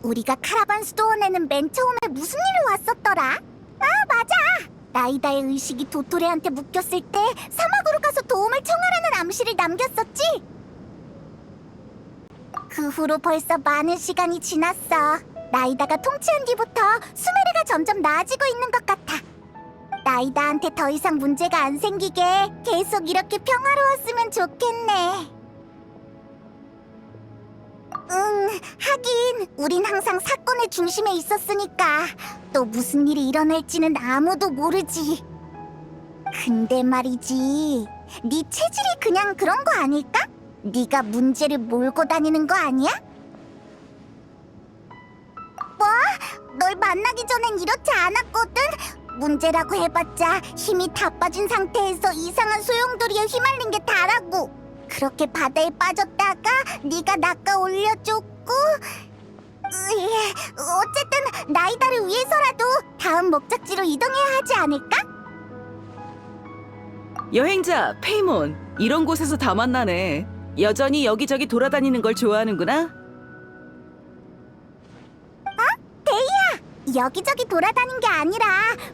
우리가 카라반 스토어에는 맨 처음에 무슨 일로 왔었더라? 아, 맞아! 라이다의 의식이 도토레한테 묶였을 때 사막으로 가서 도움을 청하라는 암시를 남겼었지? 그 후로 벌써 많은 시간이 지났어. 라이다가 통치한 뒤부터 수메르가 점점 나아지고 있는 것 같아. 라이다한테 더 이상 문제가 안 생기게 계속 이렇게 평화로웠으면 좋겠네. 하긴 우린 항상 사건의 중심에 있었으니까 또 무슨 일이 일어날지는 아무도 모르지. 근데 말이지, 네 체질이 그냥 그런 거 아닐까? 네가 문제를 몰고 다니는 거 아니야? 뭐? 널 만나기 전엔 이렇지 않았거든? 문제라고 해봤자 힘이 다 빠진 상태에서 이상한 소용돌이에 휘말린 게 다라고. 그렇게 바다에 빠졌다가 네가 낚아 올려줬고, 어쨌든 라이다를 위해서라도 다음 목적지로 이동해야 하지 않을까? 여행자 페이몬, 이런 곳에서 다 만나네. 여전히 여기저기 돌아다니는 걸 좋아하는구나. 여기저기 돌아다닌 게 아니라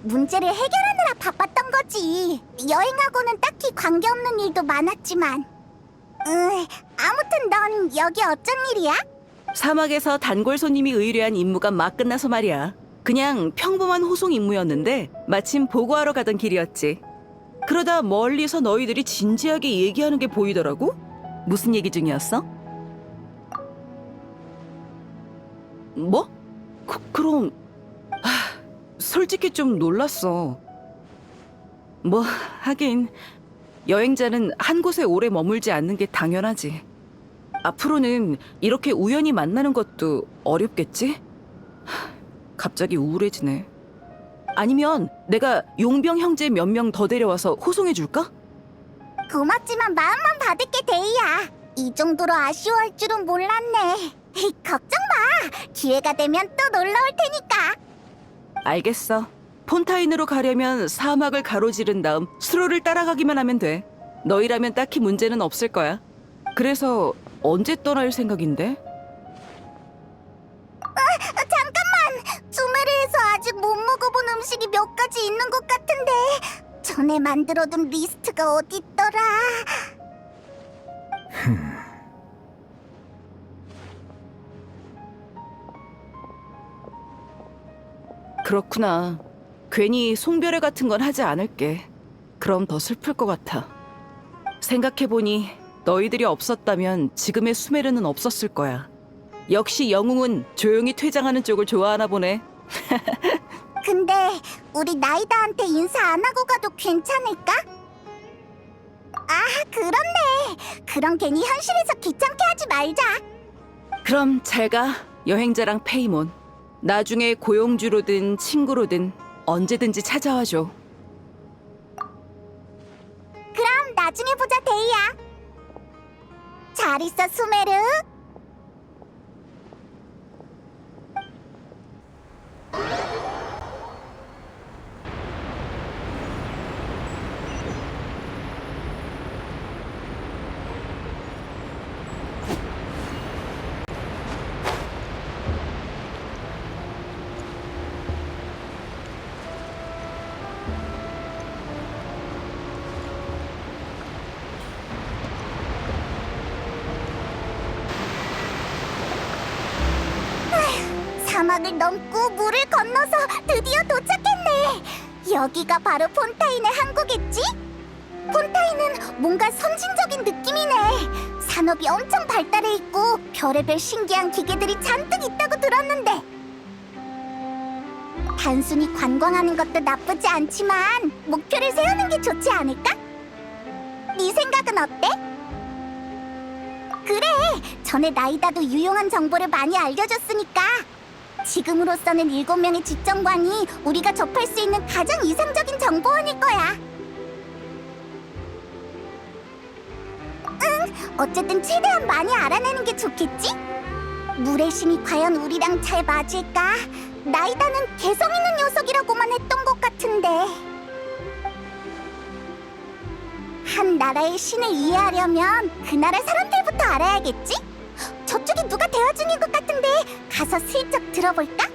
문제를 해결하느라 바빴던 거지. 여행하고는 딱히 관계없는 일도 많았지만. 아무튼 넌 여기 어쩐 일이야? 사막에서 단골 손님이 의뢰한 임무가 막 끝나서 말이야. 그냥 평범한 호송 임무였는데 마침 보고하러 가던 길이었지. 그러다 멀리서 너희들이 진지하게 얘기하는 게 보이더라고? 무슨 얘기 중이었어? 뭐? 그럼... 솔직히 좀 놀랐어. 뭐 하긴 여행자는 한 곳에 오래 머물지 않는 게 당연하지. 앞으로는 이렇게 우연히 만나는 것도 어렵겠지? 갑자기 우울해지네. 아니면 내가 용병 형제 몇 명 더 데려와서 호송해줄까? 고맙지만 마음만 받을게, 데이야. 이 정도로 아쉬워할 줄은 몰랐네. 걱정 마. 기회가 되면 또 놀러 올 테니까. 알겠어. 폰타인으로 가려면 사막을 가로지른 다음 수로를 따라가기만 하면 돼. 너희라면 딱히 문제는 없을 거야. 그래서 언제 떠날 생각인데? 잠깐만! 수메르에서 아직 못 먹어본 음식이 몇 가지 있는 것 같은데 전에 만들어둔 리스트가 어딨더라? 그렇구나. 괜히 송별회 같은 건 하지 않을게. 그럼 더 슬플 것 같아. 생각해보니 너희들이 없었다면 지금의 수메르는 없었을 거야. 역시 영웅은 조용히 퇴장하는 쪽을 좋아하나 보네. 근데 우리 나이다한테 인사 안 하고 가도 괜찮을까? 아, 그렇네. 그럼 괜히 현실에서 귀찮게 하지 말자. 그럼 잘 가, 여행자랑 페이몬. 나중에 고용주로든 친구로든 언제든지 찾아와줘. 그럼 나중에 보자, 데이야. 잘 있어, 수메르. 사막을 넘고 물을 건너서 드디어 도착했네. 여기가 바로 폰타인의 항구겠지? 폰타인은 뭔가 선진적인 느낌이네. 산업이 엄청 발달해 있고 별의별 신기한 기계들이 잔뜩 있다고 들었는데 단순히 관광하는 것도 나쁘지 않지만 목표를 세우는 게 좋지 않을까? 네 생각은 어때? 그래, 전에 나이다도 유용한 정보를 많이 알려줬으니까 지금으로서는 7명의 집정관이 우리가 접할 수 있는 가장 이상적인 정보원일 거야. 어쨌든 최대한 많이 알아내는 게 좋겠지? 물의 신이 과연 우리랑 잘 맞을까? 나이다는 개성 있는 녀석이라고만 했던 것 같은데. 한 나라의 신을 이해하려면 그 나라 사람들부터 알아야겠지? 저쪽에 누가 대화 중인 것 같은데 가서 슬쩍 들어볼까?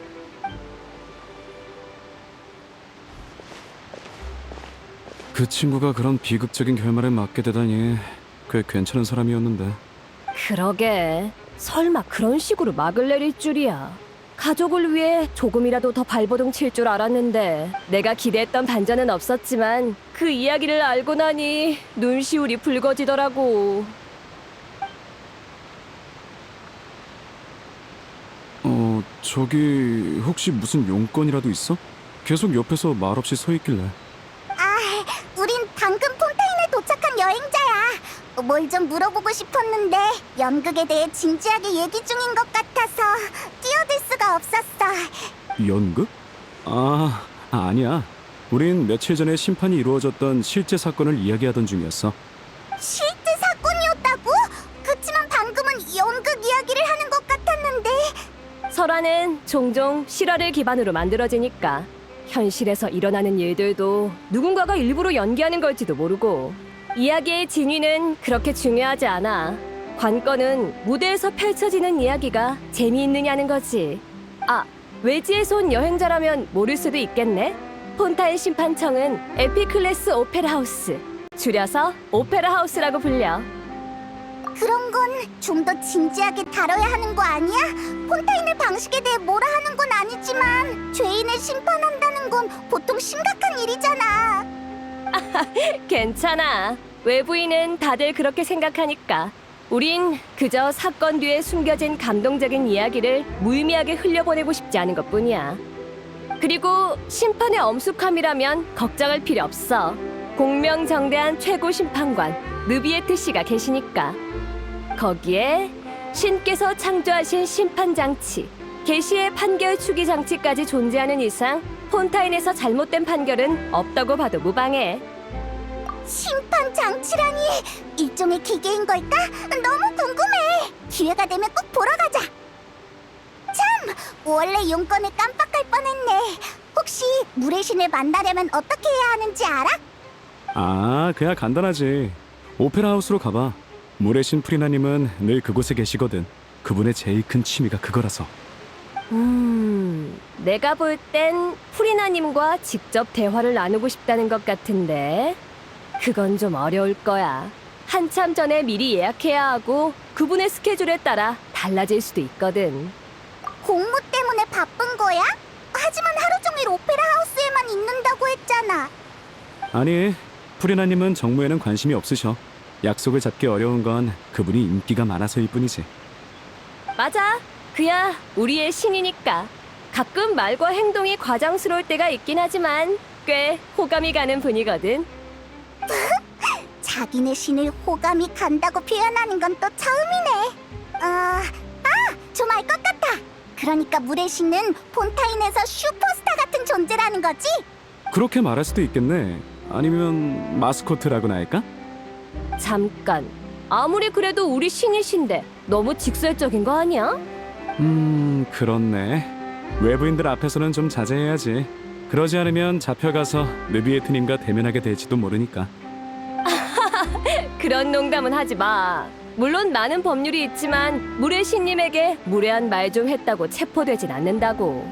그 친구가 그런 비극적인 결말에 맞게 되다니 꽤 괜찮은 사람이었는데. 그러게. 설마 그런 식으로 막을 내릴 줄이야. 가족을 위해 조금이라도 더 발버둥 칠 줄 알았는데 내가 기대했던 반전은 없었지만 그 이야기를 알고 나니 눈시울이 붉어지더라고. 저기 혹시 무슨 용건이라도 있어? 계속 옆에서 말없이 서 있길래. 아, 우린 방금 폰타인에 도착한 여행자야. 뭘 좀 물어보고 싶었는데 연극에 대해 진지하게 얘기 중인 것 같아서 뛰어들 수가 없었어. 연극? 아니야. 우린 며칠 전에 심판이 이루어졌던 실제 사건을 이야기하던 중이었어. 실제 사건이었다고? 그치만 방금은 연극 이야기를 하는 것 같았는데. 설화는 종종 실화를 기반으로 만들어지니까 현실에서 일어나는 일들도 누군가가 일부러 연기하는 걸지도 모르고 이야기의 진위는 그렇게 중요하지 않아. 관건은 무대에서 펼쳐지는 이야기가 재미있느냐는 거지. 아, 외지에서 온 여행자라면 모를 수도 있겠네. 폰타인 심판청은 에피클래스 오페라 하우스, 줄여서 오페라 하우스라고 불려. 그런 건 좀 더 진지하게 다뤄야 하는 거 아니야? 폰타인의 방식에 대해 뭐라 하는 건 아니지만 죄인을 심판한다는 건 보통 심각한 일이잖아. 괜찮아. 외부인은 다들 그렇게 생각하니까. 우린 그저 사건 뒤에 숨겨진 감동적인 이야기를 무의미하게 흘려보내고 싶지 않은 것뿐이야. 그리고 심판의 엄숙함이라면 걱정할 필요 없어. 공명정대한 최고 심판관 느비에트 씨가 계시니까. 거기에 신께서 창조하신 심판장치, 계시의 판결 추기 장치까지 존재하는 이상 폰타인에서 잘못된 판결은 없다고 봐도 무방해. 심판 장치라니 일종의 기계인 걸까? 너무 궁금해. 기회가 되면 꼭 보러 가자. 참, 원래 용건을 깜빡할 뻔했네. 혹시 물의 신을 만나려면 어떻게 해야 하는지 알아? 그야 간단하지. 오페라 하우스로 가봐. 물의 신 프리나님은 늘 그곳에 계시거든. 그분의 제일 큰 취미가 그거라서. 내가 볼 땐 프리나님과 직접 대화를 나누고 싶다는 것 같은데 그건 좀 어려울 거야. 한참 전에 미리 예약해야 하고 그분의 스케줄에 따라 달라질 수도 있거든. 공무 때문에 바쁜 거야? 하지만 하루 종일 오페라 하우스에만 있는다고 했잖아. 아니, 프리나님은 정무에는 관심이 없으셔. 약속을 잡기 어려운 건 그분이 인기가 많아서일 뿐이지. 맞아. 그야 우리의 신이니까. 가끔 말과 행동이 과장스러울 때가 있긴 하지만 꽤 호감이 가는 분이거든. 자기네 신을 호감이 간다고 표현하는 건 또 처음이네. 좀 알 것 같아. 그러니까 물의 신은 폰타인에서 슈퍼스타 같은 존재라는 거지? 그렇게 말할 수도 있겠네. 아니면 마스코트라고나 할까? 잠깐. 아무리 그래도 우리 신이신데 너무 직설적인 거 아니야? 그렇네. 외부인들 앞에서는 좀 자제해야지. 그러지 않으면 잡혀가서 느비에트님과 대면하게 될지도 모르니까. 그런 농담은 하지 마. 물론 많은 법률이 있지만 물의 신님에게 무례한 말 좀 했다고 체포되진 않는다고.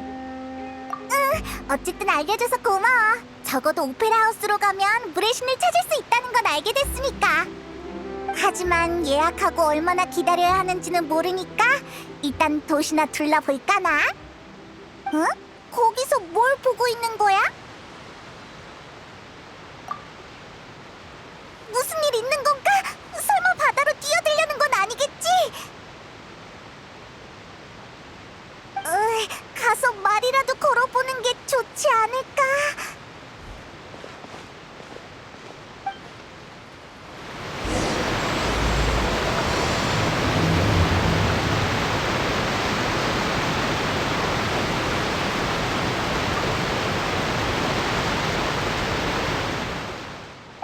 어쨌든 알려줘서 고마워. 적어도 오페라 하우스로 가면 물의 신을 찾을 수 있다는 건 알게 됐으니까. 하지만 예약하고 얼마나 기다려야 하는지는 모르니까 일단 도시나 둘러볼까나? 응? 거기서 뭘 보고 있는 거야? 무슨 일 있는 건가? 설마 바다로 뛰어들려는 건 아니겠지? 가서 말이라도 걸어보는 게 좋지 않을까?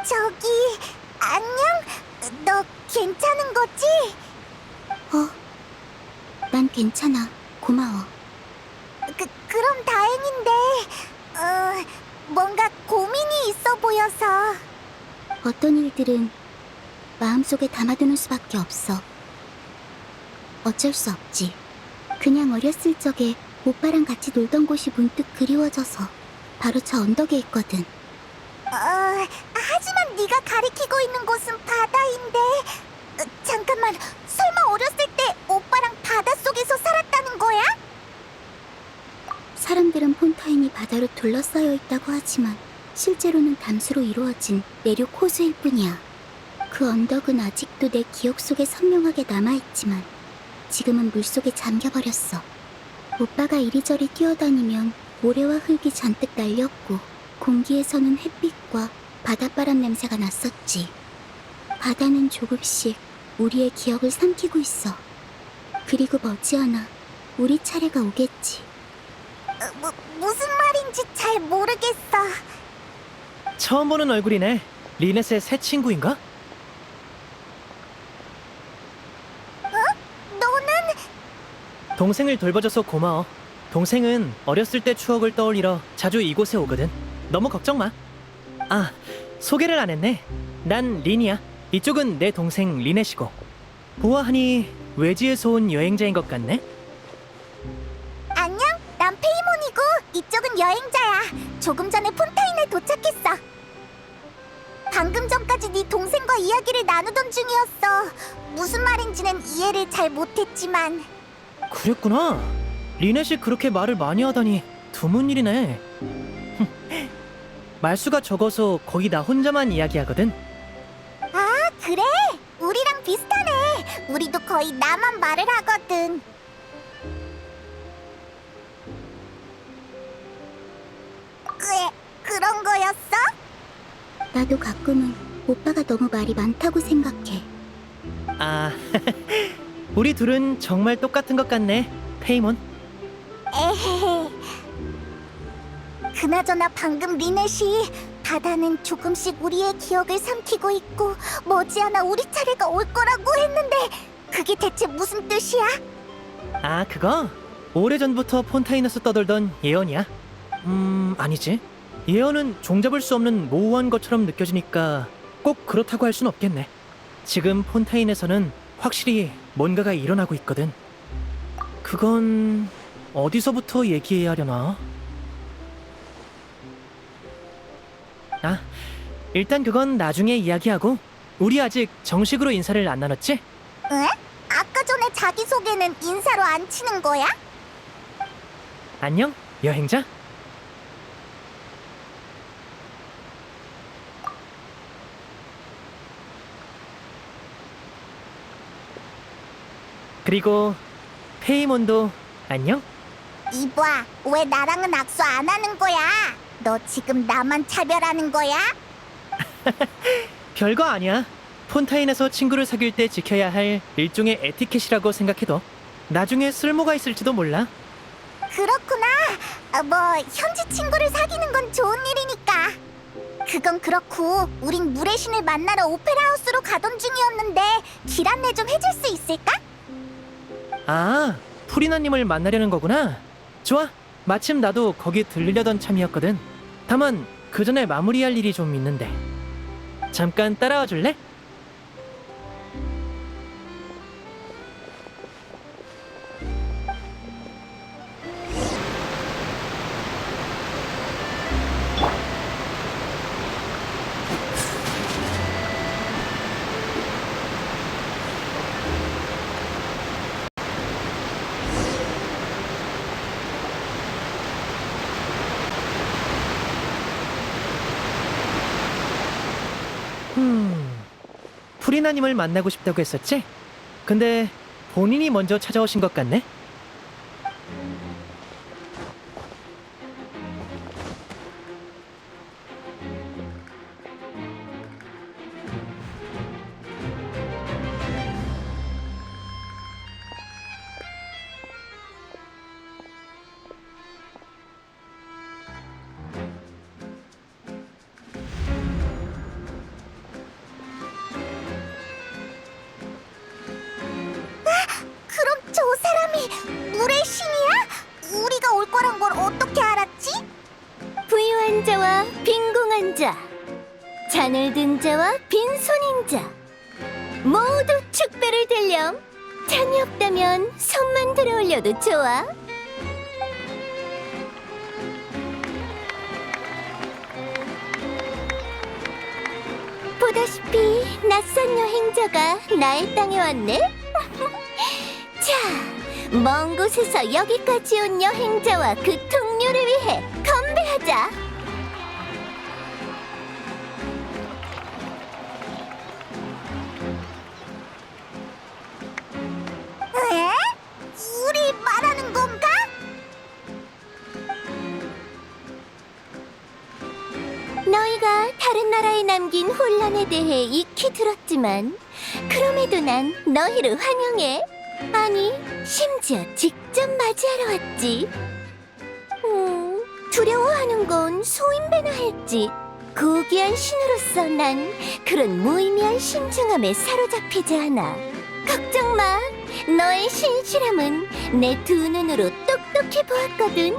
저기, 안녕? 너 괜찮은 거지? 난 괜찮아. 고마워. 그럼 다행인데, 뭔가 고민이 있어 보여서. 어떤 일들은 마음속에 담아두는 수밖에 없어. 어쩔 수 없지. 그냥 어렸을 적에 오빠랑 같이 놀던 곳이 문득 그리워져서 바로 저 언덕에 있거든. 하지만 네가 가리키고 있는 곳은 바다인데. 잠깐만, 설마 어렸을 때 오빠랑 바닷속에서 살았다는 거야? 사람들은 폰타인이 바다로 둘러싸여 있다고 하지만 실제로는 담수로 이루어진 내륙 호수일 뿐이야. 그 언덕은 아직도 내 기억 속에 선명하게 남아있지만 지금은 물속에 잠겨버렸어. 오빠가 이리저리 뛰어다니면 모래와 흙이 잔뜩 날렸고 공기에서는 햇빛과 바닷바람 냄새가 났었지. 바다는 조금씩 우리의 기억을 삼키고 있어. 그리고 머지않아 우리 차례가 오겠지. 무슨 말인지 잘 모르겠어. 처음 보는 얼굴이네. 리넷의 새 친구인가? 너는? 동생을 돌봐줘서 고마워. 동생은 어렸을 때 추억을 떠올리러 자주 이곳에 오거든. 너무 걱정 마. 아, 소개를 안 했네. 난 린이야. 이쪽은 내 동생 리넷이고. 보아하니 외지에서 온 여행자인 것 같네. 안녕, 난 페이몬이고 이쪽은 여행자야. 조금 전에 폰타인에 도착했어. 방금 전까지 네 동생과 이야기를 나누던 중이었어. 무슨 말인지는 이해를 잘 못했지만. 그랬구나. 리넷이 그렇게 말을 많이 하다니 드문 일이네. 말수가 적어서 거의 나 혼자만 이야기하거든. 아, 그래? 우리랑 비슷하네. 우리도 거의 나만 말을 하거든. 그런 거였어? 나도 가끔은 오빠가 너무 말이 많다고 생각해. 아, 우리 둘은 정말 똑같은 것 같네, 페이몬. 에헤헤. 그나저나 방금 리넷이 바다는 조금씩 우리의 기억을 삼키고 있고 머지않아 우리 차례가 올 거라고 했는데 그게 대체 무슨 뜻이야? 아, 그거? 오래전부터 폰타인에서 떠돌던 예언이야. 아니지. 예언은 종잡을 수 없는 모호한 것처럼 느껴지니까 꼭 그렇다고 할 순 없겠네. 지금 폰타인에서는 확실히 뭔가가 일어나고 있거든. 그건 어디서부터 얘기해야 하려나? 아, 일단 그건 나중에 이야기하고 우리 아직 정식으로 인사를 안 나눴지? 에? 아까 전에 자기소개는 인사로 안 치는 거야? 안녕, 여행자? 그리고 페이몬도 안녕? 이봐, 왜 나랑은 악수 안 하는 거야? 너 지금 나만 차별하는 거야? 별거 아니야. 폰타인에서 친구를 사귈 때 지켜야 할 일종의 에티켓이라고 생각해도 나중에 쓸모가 있을지도 몰라. 그렇구나. 뭐 현지 친구를 사귀는 건 좋은 일이니까. 그건 그렇고 우린 물의 신을 만나러 오페라 하우스로 가던 중이었는데 길 안내 좀 해줄 수 있을까? 아, 프리나님을 만나려는 거구나. 좋아. 마침 나도 거기 들리려던 참이었거든. 다만 그 전에 마무리할 일이 좀 있는데. 잠깐 따라와 줄래? 프리나님을 만나고 싶다고 했었지? 근데 본인이 먼저 찾아오신 것 같네? 그럼 저 사람이 물의 신이야? 우리가 올 거란 걸 어떻게 알았지? 부유한 자와 빈궁한 자, 잔을 든 자와 빈손인 자 모두 축배를 들렴. 찬이 없다면 손만 들어 올려도 좋아. 보다시피 낯선 여행자가 나의 땅에 왔네. 자, 먼 곳에서 여기까지 온 여행자와 그 동료를 위해 건배하자. 에? 우리 말하는 건가? 너희가 다른 나라에 남긴 혼란에 대해 익히 들었지만 그럼에도 난 너희를 환영해. 아니, 심지어 직접 맞이하러 왔지. 두려워하는 건 소인배나 할지 고귀한 신으로서 난 그런 무의미한 신중함에 사로잡히지 않아. 걱정 마. 너의 신실함은 내 두 눈으로 똑똑히 보았거든.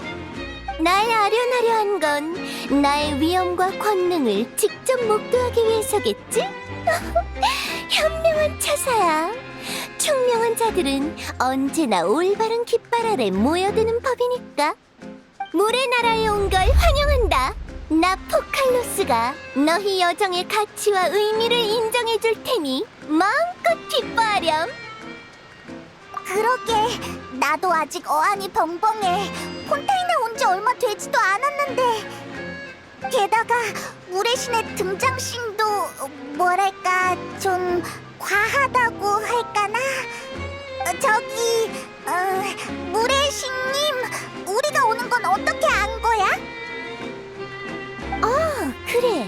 나의 아련하려한 건 나의 위엄과 권능을 직접 목도하기 위해서겠지? 현명한 처사야. 총명한 자들은 언제나 올바른 깃발 아래 모여드는 법이니까. 물의 나라에 온 걸 환영한다. 나 포칼로스가 너희 여정의 가치와 의미를 인정해 줄 테니 마음껏 기뻐하렴. 그러게, 나도 아직 어안이 벙벙해. 폰타인에 온 지 얼마 되지도 않았는데. 게다가 물의 신의 등장신도 뭐랄까 좀 과하다고 할까나? 물의 신님, 우리가 오는 건 어떻게 안 거야? 그래.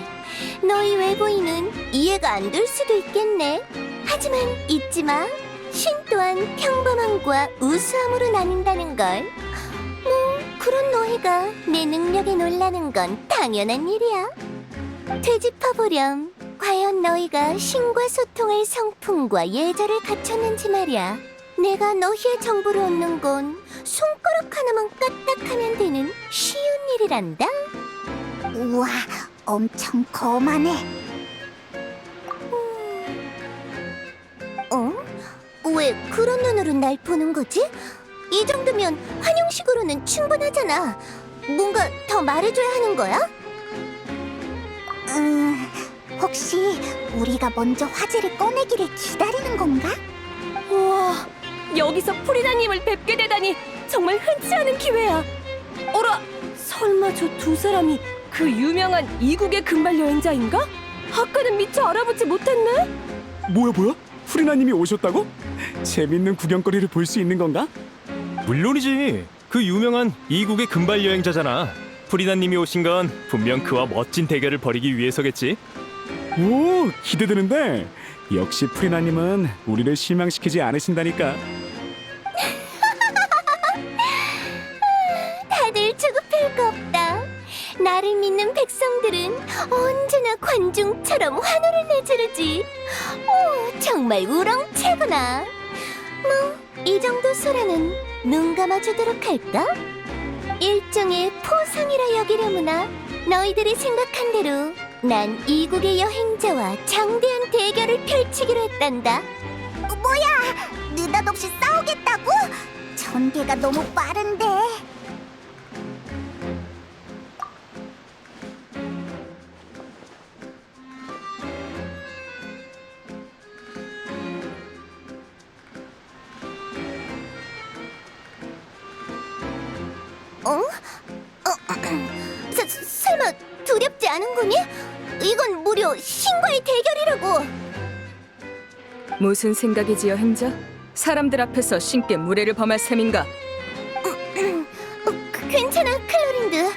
너희 외부인은 이해가 안 될 수도 있겠네. 하지만 잊지 마. 신 또한 평범함과 우수함으로 나뉜다는 걸. 그런 너희가 내 능력에 놀라는 건 당연한 일이야. 되짚어보렴. 과연 너희가 신과 소통할 성품과 예절을 갖췄는지 말이야. 내가 너희의 정보를 얻는 건 손가락 하나만 까딱하면 되는 쉬운 일이란다. 우와, 엄청 거만해. 왜 그런 눈으로 날 보는 거지? 이 정도면 환영식으로는 충분하잖아. 뭔가 더 말해줘야 하는 거야? 혹시 우리가 먼저 화제를 꺼내기를 기다리는 건가? 우와, 여기서 프리다님을 뵙게 되다니 정말 흔치 않은 기회야. 어라, 설마 저 두 사람이 그 유명한 이국의 금발 여행자인가? 아까는 미처 알아보지 못했네. 뭐야? 프리나님이 오셨다고? 재밌는 구경거리를 볼 수 있는 건가? 물론이지. 그 유명한 이국의 금발 여행자잖아. 프리다님이 오신 건 분명 그와 멋진 대결을 벌이기 위해서겠지. 오, 기대되는데. 역시 프리나님은 우리를 실망시키지 않으신다니까. 다들 조급할 거 없다. 나를 믿는 백성들은 언제나 관중처럼 환호를 내지르지. 오, 정말 우렁차구나. 이 정도 소라는 눈 감아주도록 할까? 일종의 포상이라 여기려무나. 너희들이 생각한 대로 난 이국의 여행자와 장대한 대결을 펼치기로 했단다. 뭐야, 느닷없이 싸우겠다고? 전개가 너무 빠른데. 설마 두렵지 않은 거니? 이건 무려 신과의 대결이라고. 무슨 생각이지, 여행자? 사람들 앞에서 신께 무례를 범할 셈인가? 괜찮아, 클로린드.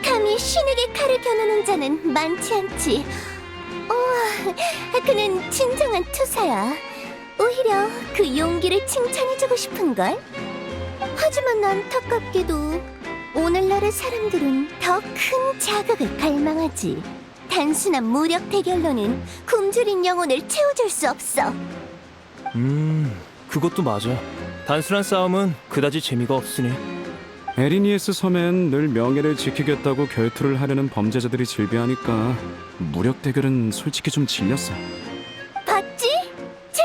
감히 신에게 칼을 겨누는 자는 많지 않지. 그는 진정한 투사야. 오히려 그 용기를 칭찬해주고 싶은걸. 하지만 안타깝게도 오늘날의 사람들은 더 큰 자극을 갈망하지. 단순한 무력 대결로는 굶주린 영혼을 채워줄 수 없어. 그것도 맞아. 단순한 싸움은 그다지 재미가 없으니. 에리니에스 섬엔 늘 명예를 지키겠다고 결투를 하려는 범죄자들이 질비하니까 무력 대결은 솔직히 좀 질렸어. 봤지? 자,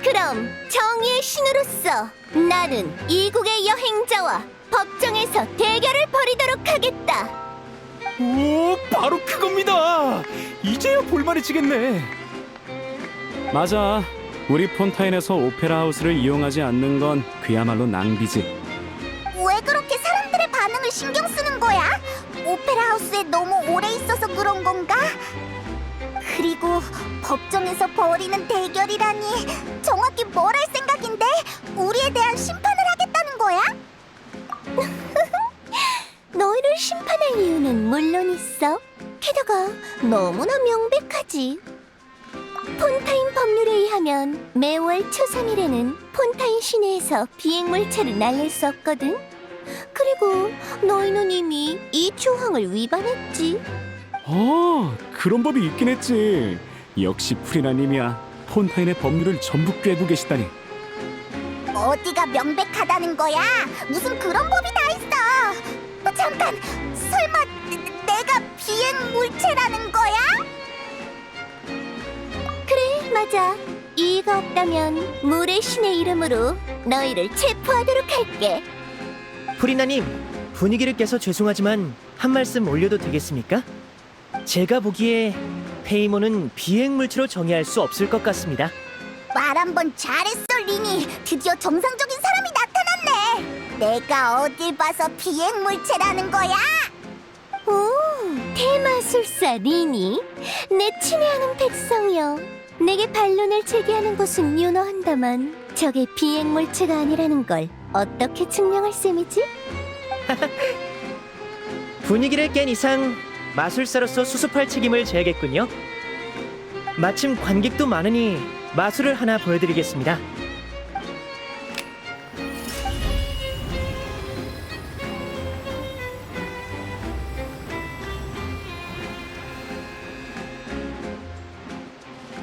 그럼 정 신으로서 나는 이국의 여행자와 법정에서 대결을 벌이도록 하겠다. 오, 바로 그겁니다. 이제야 볼만해지겠네. 맞아. 우리 폰타인에서 오페라 하우스를 이용하지 않는 건 그야말로 낭비지. 왜 그렇게 사람들의 반응을 신경 쓰는 거야? 오페라 하우스에 너무 오래 있어서 그런 건가? 그리고 법정에서 벌이는 대결이라니 정확히 뭘 할 생각인데 우리에 대한 심판을 하겠다는 거야? 너희를 심판할 이유는 물론 있어. 게다가 너무나 명백하지. 폰타인 법률에 의하면 매월 초 3일에는 폰타인 시내에서 비행물체를 날릴 수 없거든. 그리고 너희는 이미 이 조항을 위반했지. 그런 법이 있긴 했지. 역시 프리나님이야. 폰타인의 법률을 전부 꿰고 계시다니. 어디가 명백하다는 거야? 무슨 그런 법이 다 있어? 잠깐, 설마 내가 비행 물체라는 거야? 그래, 맞아. 이의가 없다면 물의 신의 이름으로 너희를 체포하도록 할게. 프리나님, 분위기를 깨서 죄송하지만 한 말씀 올려도 되겠습니까? 제가 보기에 페이몬은 비행물체로 정의할 수 없을 것 같습니다. 말 한 번 잘했어, 리니. 드디어 정상적인 사람이 나타났네. 내가 어딜 봐서 비행 물체라는 거야? 오, 대마술사 리니. 내 친애하는 백성이여. 내게 반론을 제기하는 것은 윤허한다만 저게 비행물체가 아니라는 걸 어떻게 증명할 셈이지? 분위기를 깬 이상 마술사로서 수습할 책임을 져야겠군요. 마침 관객도 많으니 마술을 하나 보여드리겠습니다.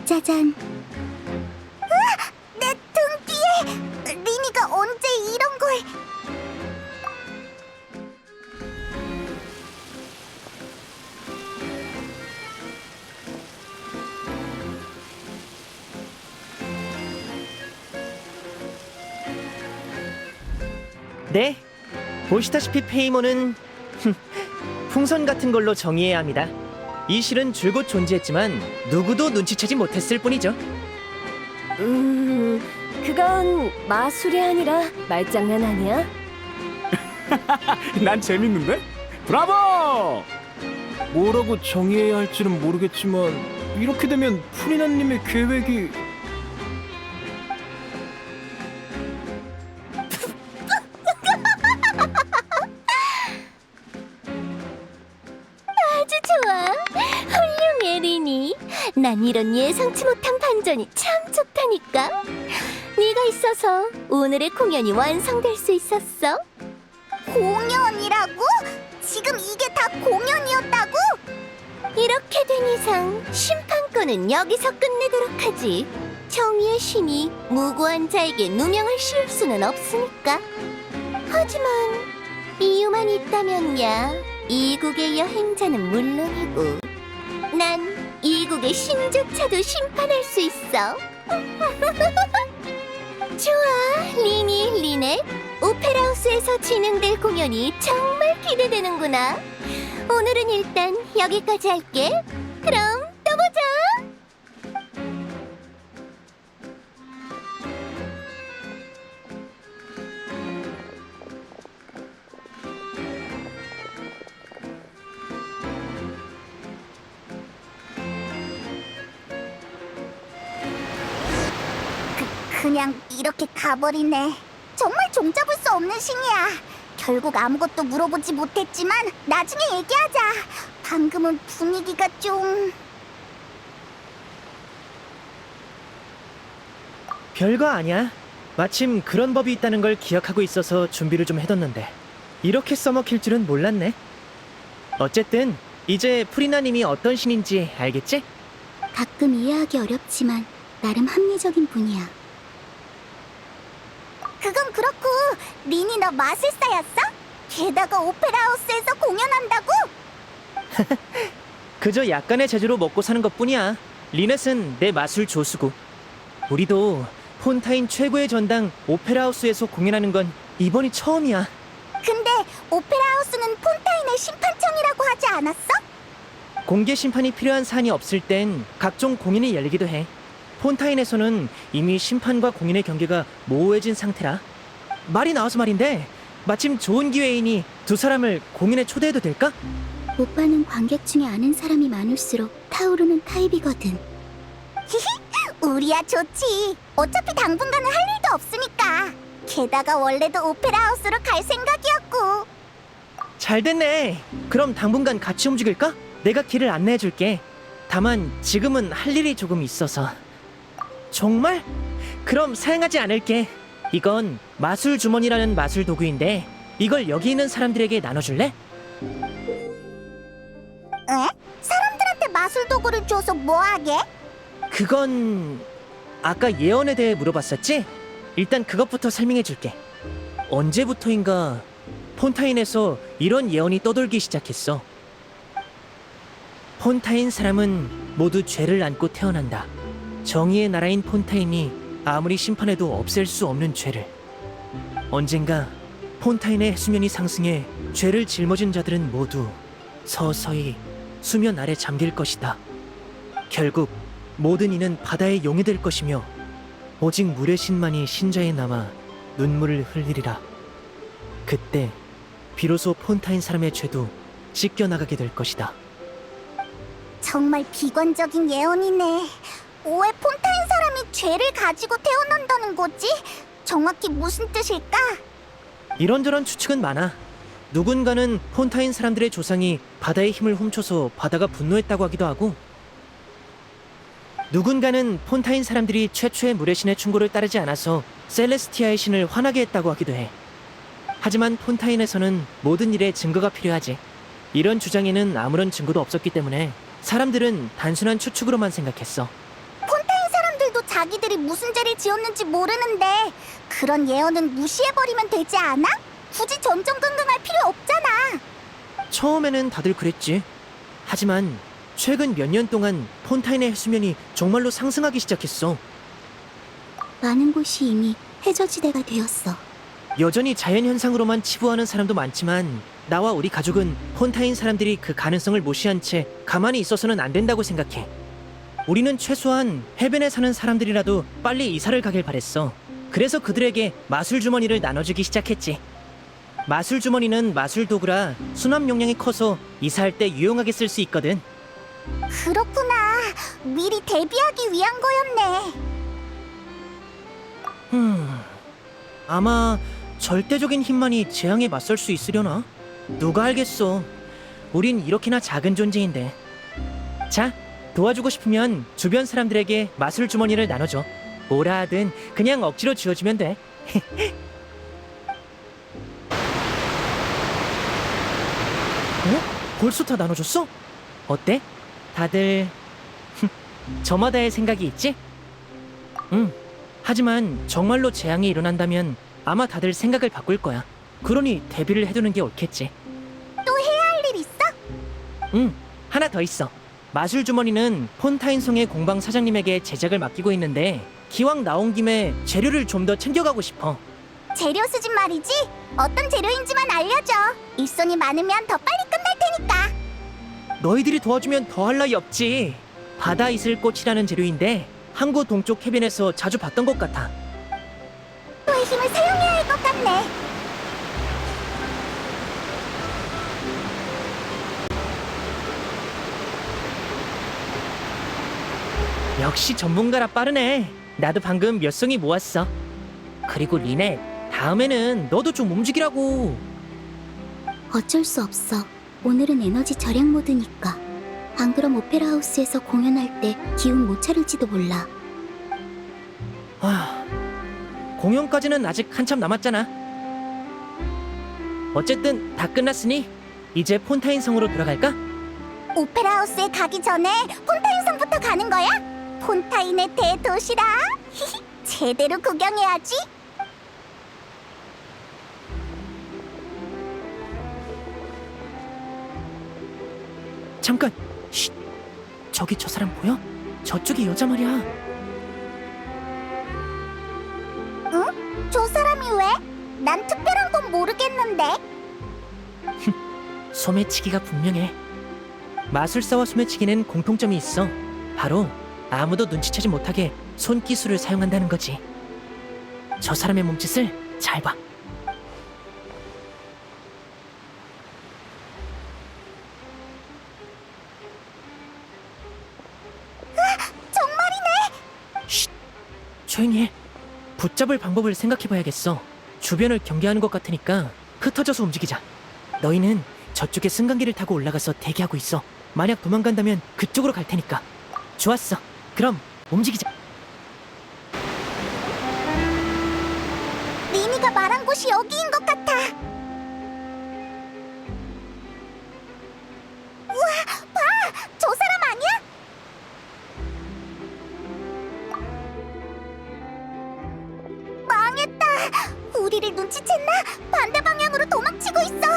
짜잔. 내 등 뒤에 리니가 언제 이런 걸? 네, 보시다시피 페이몬은 풍선 같은 걸로 정의해야 합니다. 이 실은 줄곧 존재했지만 누구도 눈치채지 못했을 뿐이죠. 그건 마술이 아니라 말장난 아니야? 난 재밌는데? 브라보! 뭐라고 정의해야 할지는 모르겠지만 이렇게 되면 프리나님의 계획이 아주 좋아. 훌륭해, 리니. 난 이런 예상치 못한 반전이 참 좋다니까. 네가 있어서 오늘의 공연이 완성될 수 있었어. 공연이라고? 지금 이게 다 공연이었다고? 이렇게 된 이상 심판권은 여기서 끝내도록 하지. 정의의 신이 무고한 자에게 누명을 씌울 수는 없으니까. 하지만 이유만 있다면야 이국의 여행자는 물론이고 난 이국의 신조차도 심판할 수 있어. 좋아, 리니, 리넷. 오페라 하우스에서 진행될 공연이 정말 기대되는구나. 오늘은 일단 여기까지 할게. 그럼 또 보자. 그냥 이렇게 가버리네. 정말 종잡을 수 없는 신이야. 결국 아무것도 물어보지 못했지만 나중에 얘기하자. 방금은 분위기가 좀... 별거 아니야. 마침 그런 법이 있다는 걸 기억하고 있어서 준비를 좀 해뒀는데 이렇게 써먹힐 줄은 몰랐네. 어쨌든 이제 프리나님이 어떤 신인지 알겠지? 가끔 이해하기 어렵지만 나름 합리적인 분이야. 그건 그렇고 리니 너 마술사였어? 게다가 오페라 하우스에서 공연한다고? 그저 약간의 재주로 먹고 사는 것뿐이야. 리넷은 내 마술 조수고. 우리도 폰타인 최고의 전당 오페라 하우스에서 공연하는 건 이번이 처음이야. 근데 오페라 하우스는 폰타인의 심판청이라고 하지 않았어? 공개 심판이 필요한 사안이 없을 땐 각종 공연이 열리기도 해. 폰타인에서는 이미 심판과 공연의 경계가 모호해진 상태라. 말이 나와서 말인데 마침 좋은 기회이니 두 사람을 공연에 초대해도 될까? 오빠는 관객 중에 아는 사람이 많을수록 타오르는 타입이거든. 우리야 좋지. 어차피 당분간은 할 일도 없으니까. 게다가 원래도 오페라 하우스로 갈 생각이었고. 잘 됐네. 그럼 당분간 같이 움직일까? 내가 길을 안내해줄게. 다만 지금은 할 일이 조금 있어서. 정말? 그럼 사양하지 않을게. 이건 마술 주머니라는 마술 도구인데 이걸 여기 있는 사람들에게 나눠줄래? 에? 사람들한테 마술 도구를 줘서 뭐하게? 그건 아까 예언에 대해 물어봤었지? 일단 그것부터 설명해줄게. 언제부터인가 폰타인에서 이런 예언이 떠돌기 시작했어. 폰타인 사람은 모두 죄를 안고 태어난다. 정의의 나라인 폰타인이 아무리 심판해도 없앨 수 없는 죄를. 언젠가 폰타인의 수면이 상승해 죄를 짊어진 자들은 모두 서서히 수면 아래 잠길 것이다. 결국 모든 이는 바다의 용이 될 것이며 오직 물의 신만이 신자에 남아 눈물을 흘리리라. 그때 비로소 폰타인 사람의 죄도 씻겨나가게 될 것이다. 정말 비관적인 예언이네. 왜 폰타인 사람이 죄를 가지고 태어난다는 거지? 정확히 무슨 뜻일까? 이런저런 추측은 많아. 누군가는 폰타인 사람들의 조상이 바다의 힘을 훔쳐서 바다가 분노했다고 하기도 하고, 누군가는 폰타인 사람들이 최초의 물의 신의 충고를 따르지 않아서 셀레스티아의 신을 화나게 했다고 하기도 해. 하지만 폰타인에서는 모든 일에 증거가 필요하지. 이런 주장에는 아무런 증거도 없었기 때문에 사람들은 단순한 추측으로만 생각했어. 폰타인 사람들도 자기들이 무슨 죄를 지었는지 모르는데 그런 예언은 무시해버리면 되지 않아? 굳이 전전긍긍할 필요 없잖아. 처음에는 다들 그랬지. 하지만 최근 몇 년 동안 폰타인의 해수면이 정말로 상승하기 시작했어. 많은 곳이 이미 해저지대가 되었어. 여전히 자연현상으로만 치부하는 사람도 많지만 나와 우리 가족은 폰타인 사람들이 그 가능성을 무시한 채 가만히 있어서는 안 된다고 생각해. 우리는 최소한 해변에 사는 사람들이라도 빨리 이사를 가길 바랬어. 그래서 그들에게 마술 주머니를 나눠주기 시작했지. 마술 주머니는 마술 도구라 수납 용량이 커서 이사할 때 유용하게 쓸 수 있거든. 그렇구나. 미리 대비하기 위한 거였네. 아마 절대적인 힘만이 재앙에 맞설 수 있으려나? 누가 알겠어. 우린 이렇게나 작은 존재인데. 자, 도와주고 싶으면 주변 사람들에게 마술 주머니를 나눠줘. 뭐라 하든 그냥 억지로 쥐어주면 돼. 벌써 다 나눠줬어? 어때? 다들 저마다의 생각이 있지? 응. 하지만 정말로 재앙이 일어난다면 아마 다들 생각을 바꿀 거야. 그러니 대비를 해두는 게 옳겠지. 또 해야 할 일 있어? 응. 하나 더 있어. 마술 주머니는 폰타인성의 공방 사장님에게 제작을 맡기고 있는데 기왕 나온 김에 재료를 좀 더 챙겨가고 싶어. 재료 수집 말이지? 어떤 재료인지만 알려줘. 일손이 많으면 더 빨리 끝날 테니까. 너희들이 도와주면 더할 나위 없지. 바다 이슬꽃이라는 재료인데 항구 동쪽 해변에서 자주 봤던 것 같아. 너의 힘을 사용해야 할 것 같네. 역시 전문가라 빠르네. 나도 방금 몇 송이 모았어. 그리고 리넷, 다음에는 너도 좀 움직이라고. 어쩔 수 없어. 오늘은 에너지 절약 모드니까. 안 그럼 오페라 하우스에서 공연할 때 기운 못 차릴지도 몰라. 공연까지는 아직 한참 남았잖아. 어쨌든 다 끝났으니 이제 폰타인 성으로 돌아갈까? 오페라 하우스에 가기 전에 폰타인 성부터 가는 거야? 폰타인의 대도시라. 제대로 구경해야지. 잠깐. 쉿. 저기 저 사람 보여? 저쪽이 여자 말이야. 저 사람이 왜? 난 특별한 건 모르겠는데. 소매치기가 분명해. 마술사와 소매치기는 공통점이 있어. 바로 아무도 눈치채지 못하게 손기술을 사용한다는 거지. 저 사람의 몸짓을 잘 봐. 정말이네. 쉿! 조용히 해. 붙잡을 방법을 생각해봐야겠어. 주변을 경계하는 것 같으니까 흩어져서 움직이자. 너희는 저쪽에 승강기를 타고 올라가서 대기하고 있어. 만약 도망간다면 그쪽으로 갈 테니까. 좋았어. 그럼 움직이자. 리니가 말한 곳이 여기인 것 같아. 우와, 봐! 저 사람 아니야? 망했다. 우리를 눈치챘나? 반대 방향으로 도망치고 있어.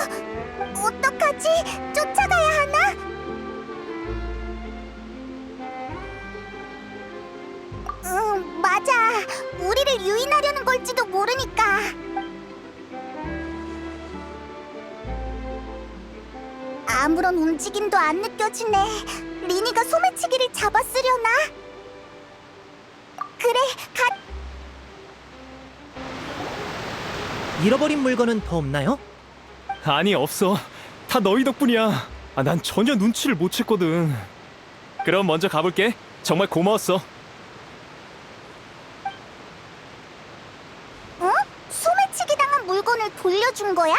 어떡하지? 쫓아가야 하나? 맞아. 우리를 유인하려는 걸지도 모르니까. 아무런 움직임도 안 느껴지네. 리니가 소매치기를 잡았으려나? 그래, 잃어버린 물건은 더 없나요? 아니, 없어. 다 너희 덕분이야. 난 전혀 눈치를 못 챘거든. 그럼 먼저 가볼게. 정말 고마웠어. 소매치기 당한 물건을 돌려준 거야?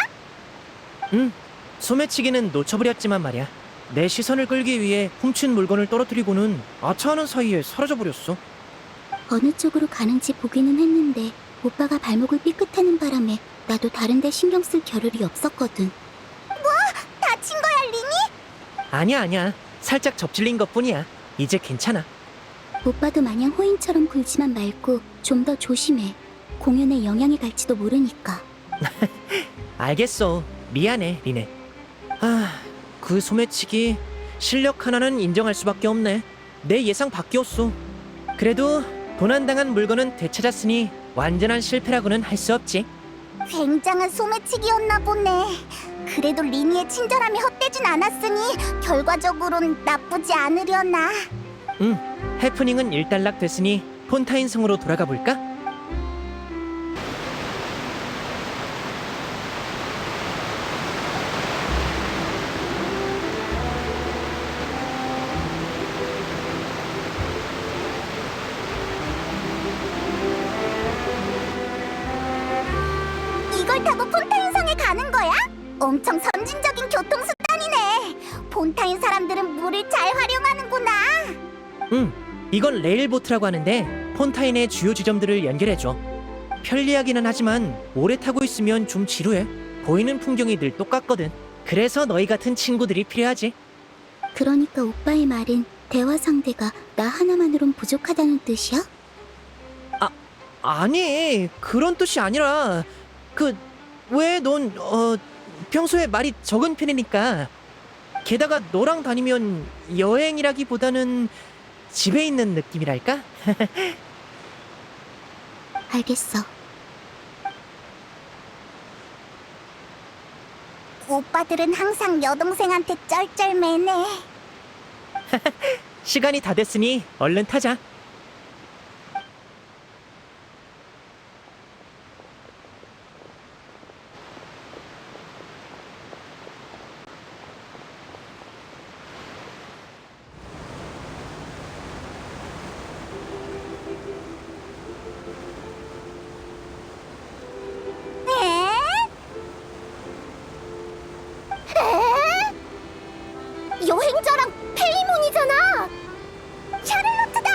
응. 소매치기는 놓쳐버렸지만 말이야. 내 시선을 끌기 위해 훔친 물건을 떨어뜨리고는 아차하는 사이에 사라져버렸어. 어느 쪽으로 가는지 보기는 했는데 오빠가 발목을 삐끗하는 바람에 나도 다른 데 신경 쓸 겨를이 없었거든. 다친 거야, 리니? 아니야. 살짝 접질린 것뿐이야. 이제 괜찮아. 오빠도 마냥 호인처럼 굴지만 말고 좀 더 조심해. 공연에 영향이 갈지도 모르니까. 알겠어. 미안해, 리네. 그 소매치기 실력 하나는 인정할 수밖에 없네. 내 예상 밖이었어. 그래도 도난당한 물건은 되찾았으니 완전한 실패라고는 할 수 없지. 굉장한 소매치기였나 보네. 그래도 리니의 친절함이 헛되진 않았으니 결과적으론 나쁘지 않으려나. 해프닝은 일단락 됐으니 폰타인 성으로 돌아가 볼까? 이걸 타고 폰타인 성에 가는 거야? 엄청 선진적인 교통수단이네. 폰타인 사람들은 물을 잘 활용하는구나. 이건 레일보트라고 하는데 폰타인의 주요 지점들을 연결해줘. 편리하기는 하지만 오래 타고 있으면 좀 지루해. 보이는 풍경이 늘 똑같거든. 그래서 너희 같은 친구들이 필요하지. 그러니까 오빠의 말은 대화 상대가 나 하나만으론 부족하다는 뜻이야? 아니, 그런 뜻이 아니라 왜 넌 평소에 말이 적은 편이니까. 게다가 너랑 다니면 여행이라기보다는 집에 있는 느낌이랄까? 알겠어. 오빠들은 항상 여동생한테 쩔쩔매네. 시간이 다 됐으니 얼른 타자. 여행자랑 페이몬이잖아. 샤를로트다.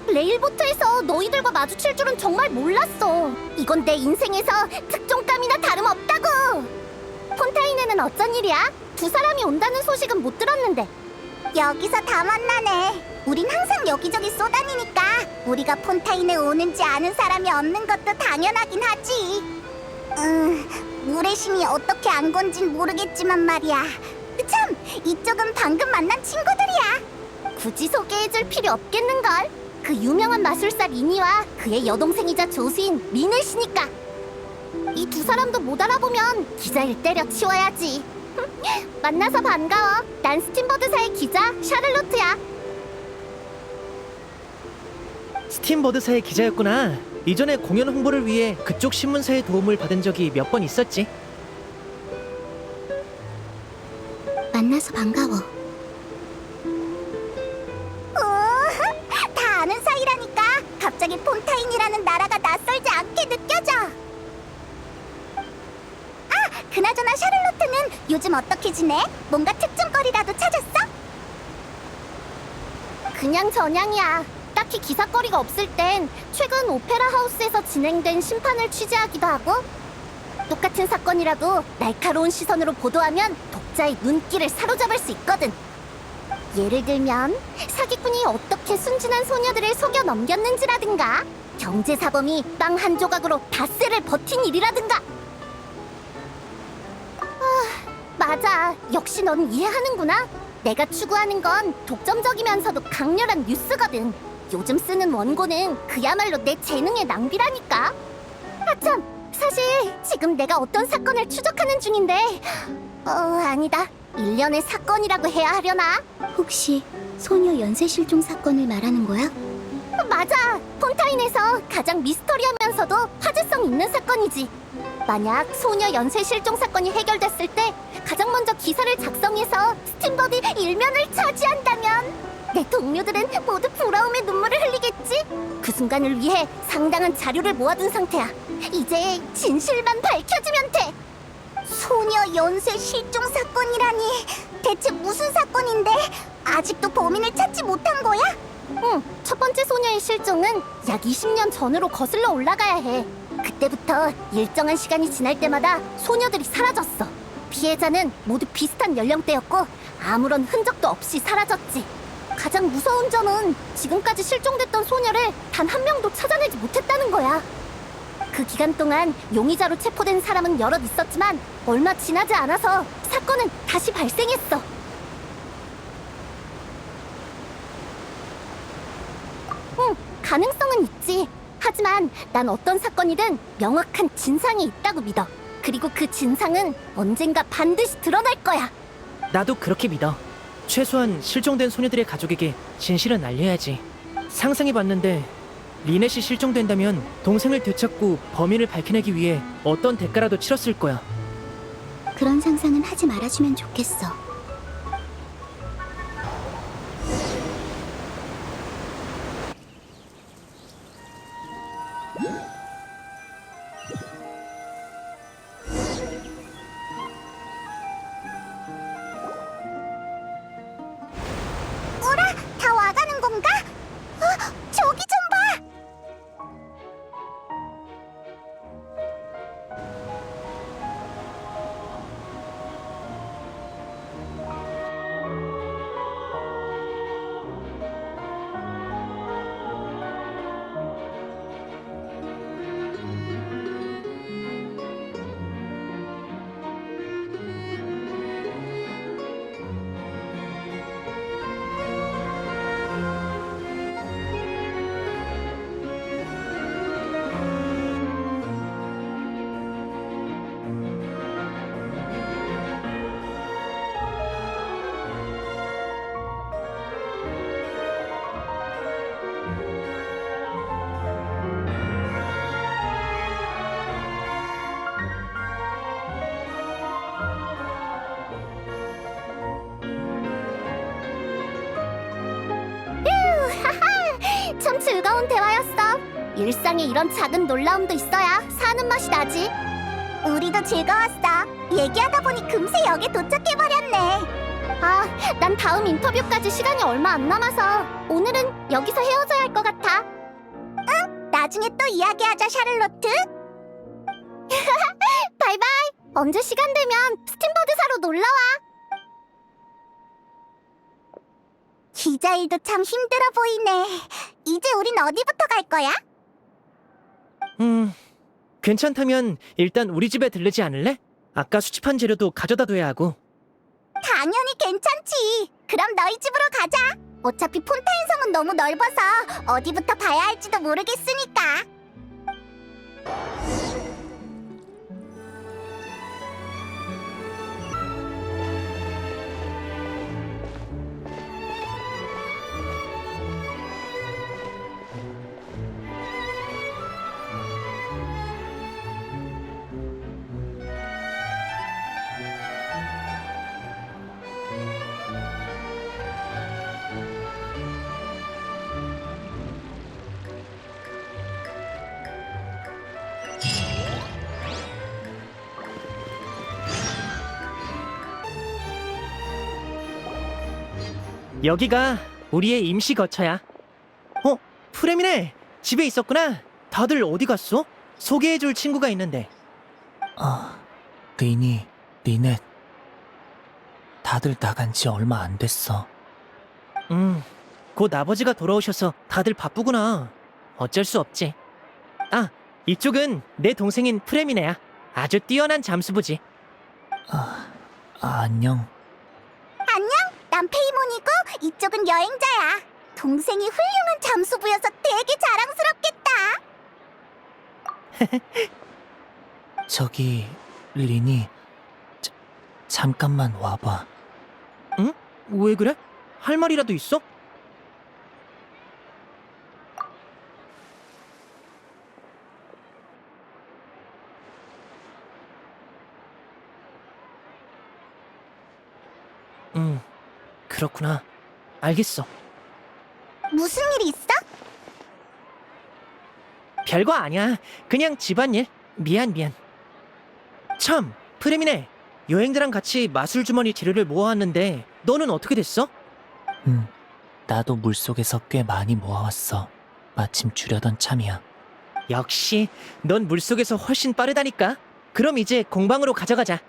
레일보트에서 너희들과 마주칠 줄은 정말 몰랐어. 이건 내 인생에서 특종감이나 다름없다고. 폰타인에는 어쩐 일이야? 두 사람이 온다는 소식은 못 들었는데. 여기서 다 만나네. 우린 항상 여기저기 쏘다니니까 우리가 폰타인에 오는지 아는 사람이 없는 것도 당연하긴 하지. 물의 신이 어떻게 안 건진 모르겠지만 말이야. 참, 이쪽은 방금 만난 친구들이야. 굳이 소개해줄 필요 없겠는걸? 그 유명한 마술사 리니와 그의 여동생이자 조수인 리넷이니까. 이 두 사람도 못 알아보면 기자일 때려치워야지. 만나서 반가워. 난 스팀버드사의 기자 샤를로트야. 스팀버드사의 기자였구나. 이전에 공연 홍보를 위해 그쪽 신문사의 도움을 받은 적이 몇 번 있었지. 만나서 반가워. 다 아는 사이라니까 갑자기 폰타인이라는 나라가 낯설지 않게 느껴져. 아, 그나저나 샤를로트는 요즘 어떻게 지내? 뭔가 특종거리라도 찾았어? 그냥 저냥이야. 딱히 기사거리가 없을 땐 최근 오페라 하우스에서 진행된 심판을 취재하기도 하고, 똑같은 사건이라도 날카로운 시선으로 보도하면 독자의 눈길을 사로잡을 수 있거든. 예를 들면 사기꾼이 어떻게 순진한 소녀들을 속여 넘겼는지라든가, 경제사범이 빵 한 조각으로 닷새를 버틴 일이라든가. 맞아. 역시 넌 이해하는구나. 내가 추구하는 건 독점적이면서도 강렬한 뉴스거든. 요즘 쓰는 원고는 그야말로 내 재능의 낭비라니까. 아참, 사실 지금 내가 어떤 사건을 추적하는 중인데, 아니다. 일련의 사건이라고 해야 하려나? 혹시 소녀 연쇄 실종 사건을 말하는 거야? 맞아. 폰타인에서 가장 미스터리하면서도 화제성 있는 사건이지. 만약 소녀 연쇄 실종 사건이 해결됐을 때 가장 먼저 기사를 작성해서 스팀버드 일면을 차지한다면 내 동료들은 모두 부러움의 눈물을 흘리겠지? 그 순간을 위해 상당한 자료를 모아둔 상태야. 이제 진실만 밝혀지면 돼. 소녀 연쇄 실종 사건이라니, 대체 무슨 사건인데 아직도 범인을 찾지 못한 거야? 응, 첫 번째 소녀의 실종은 약 20년 전으로 거슬러 올라가야 해. 그때부터 일정한 시간이 지날 때마다 소녀들이 사라졌어. 피해자는 모두 비슷한 연령대였고 아무런 흔적도 없이 사라졌지. 가장 무서운 점은 지금까지 실종됐던 소녀를 단 한 명도 찾아내지 못했다는 거야. 그 기간 동안 용의자로 체포된 사람은 여럿 있었지만 얼마 지나지 않아서 사건은 다시 발생했어. 응, 가능성은 있지. 하지만 난 어떤 사건이든 명확한 진상이 있다고 믿어. 그리고 그 진상은 언젠가 반드시 드러날 거야. 나도 그렇게 믿어. 최소한 실종된 소녀들의 가족에게 진실은 알려야지. 상상해봤는데 리넷이 실종된다면 동생을 되찾고 범인을 밝혀내기 위해 어떤 대가라도 치렀을 거야. 그런 상상은 하지 말아주면 좋겠어. 어라? 다 와가는 건가? 저기 좀 봐! 참 즐거운 대화였어. 일상에 이런 작은 놀라움도 있어야 사는 맛이 나지. 우리도 즐거웠어. 얘기하다 보니 금세 역에 도착해버렸네. 아, 난 다음 인터뷰까지 시간이 얼마 안 남아서 오늘은 여기서 헤어져야 할 것 같아. 응, 나중에 또 이야기하자, 샤를로트. 바이바이. 언제 시간 되면 스팀버드사로 놀러와. 기자 일도 참 힘들어 보이네. 이제 우린 어디부터 갈 거야? 괜찮다면 일단 우리 집에 들르지 않을래? 아까 수집한 재료도 가져다 둬야 하고. 당연히 괜찮지. 그럼 너희 집으로 가자. 어차피 폰타인 성은 너무 넓어서 어디부터 봐야 할지도 모르겠으니까. 여기가 우리의 임시 거처야. 프레미네, 집에 있었구나. 다들 어디 갔어? 소개해줄 친구가 있는데. 리니, 리넷. 다들 나간 지 얼마 안 됐어. 곧 아버지가 돌아오셔서 다들 바쁘구나. 어쩔 수 없지. 이쪽은 내 동생인 프레미네야. 아주 뛰어난 잠수부지. 안녕. 안녕, 난 페이몬이고 이쪽은 여행자야. 동생이 훌륭한 잠수부여서 되게 자랑스럽겠다. 저기, 리니. 잠깐만 와봐. 응? 왜 그래? 할 말이라도 있어? 그렇구나. 알겠어. 무슨 일 있어? 별거 아니야. 그냥 집안일. 미안. 참, 프레미네. 여행자랑 같이 마술 주머니 재료를 모아왔는데 너는 어떻게 됐어? 나도 물속에서 꽤 많이 모아왔어. 마침 주려던 참이야. 역시 넌 물속에서 훨씬 빠르다니까. 그럼 이제 공방으로 가져가자.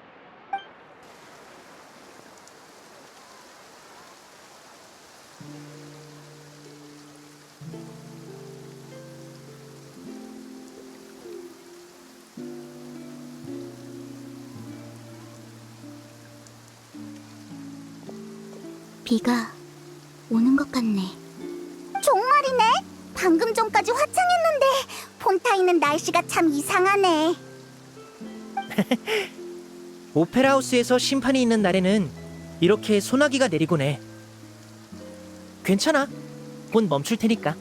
비가 오는 것 같네. 정말이네. 방금 전까지 화창했는데 폰타인은 날씨가 참 이상하네. 오페라하우스에서 심판이 있는 날에는 이렇게 소나기가 내리곤 해. 괜찮아. 곧 멈출 테니까.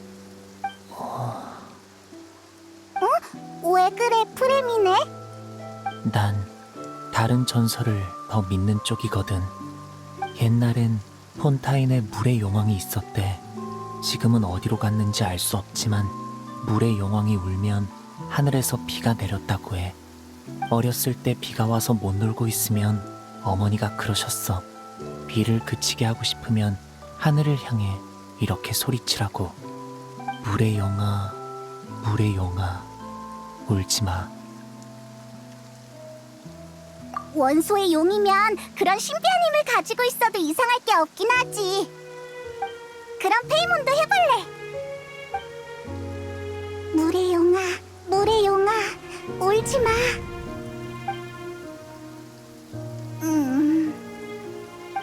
왜 그래, 프레미네? 난 다른 전설을 더 믿는 쪽이거든. 옛날엔 폰타인에 물의 용왕이 있었대. 지금은 어디로 갔는지 알 수 없지만 물의 용왕이 울면 하늘에서 비가 내렸다고 해. 어렸을 때 비가 와서 못 놀고 있으면 어머니가 그러셨어. 비를 그치게 하고 싶으면 하늘을 향해 이렇게 소리치라고. 물의 용아, 물의 용아, 울지 마. 원소의 용이면 그런 신비한 힘을 가지고 있어도 이상할 게 없긴 하지. 그럼 페이몬도 해볼래. 물의 용아, 물의 용아, 울지 마.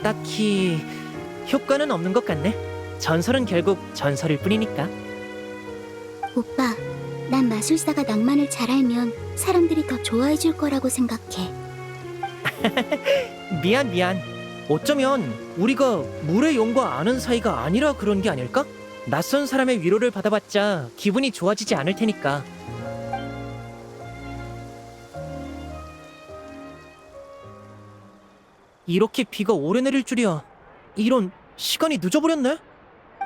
딱히 효과는 없는 것 같네. 전설은 결국 전설일 뿐이니까. 오빠, 난 마술사가 낭만을 잘 알면 사람들이 더 좋아해 줄 거라고 생각해. 미안. 어쩌면 우리가 물의 용과 아는 사이가 아니라 그런 게 아닐까? 낯선 사람의 위로를 받아봤자 기분이 좋아지지 않을 테니까. 이렇게 비가 오래 내릴 줄이야. 이런, 시간이 늦어버렸네.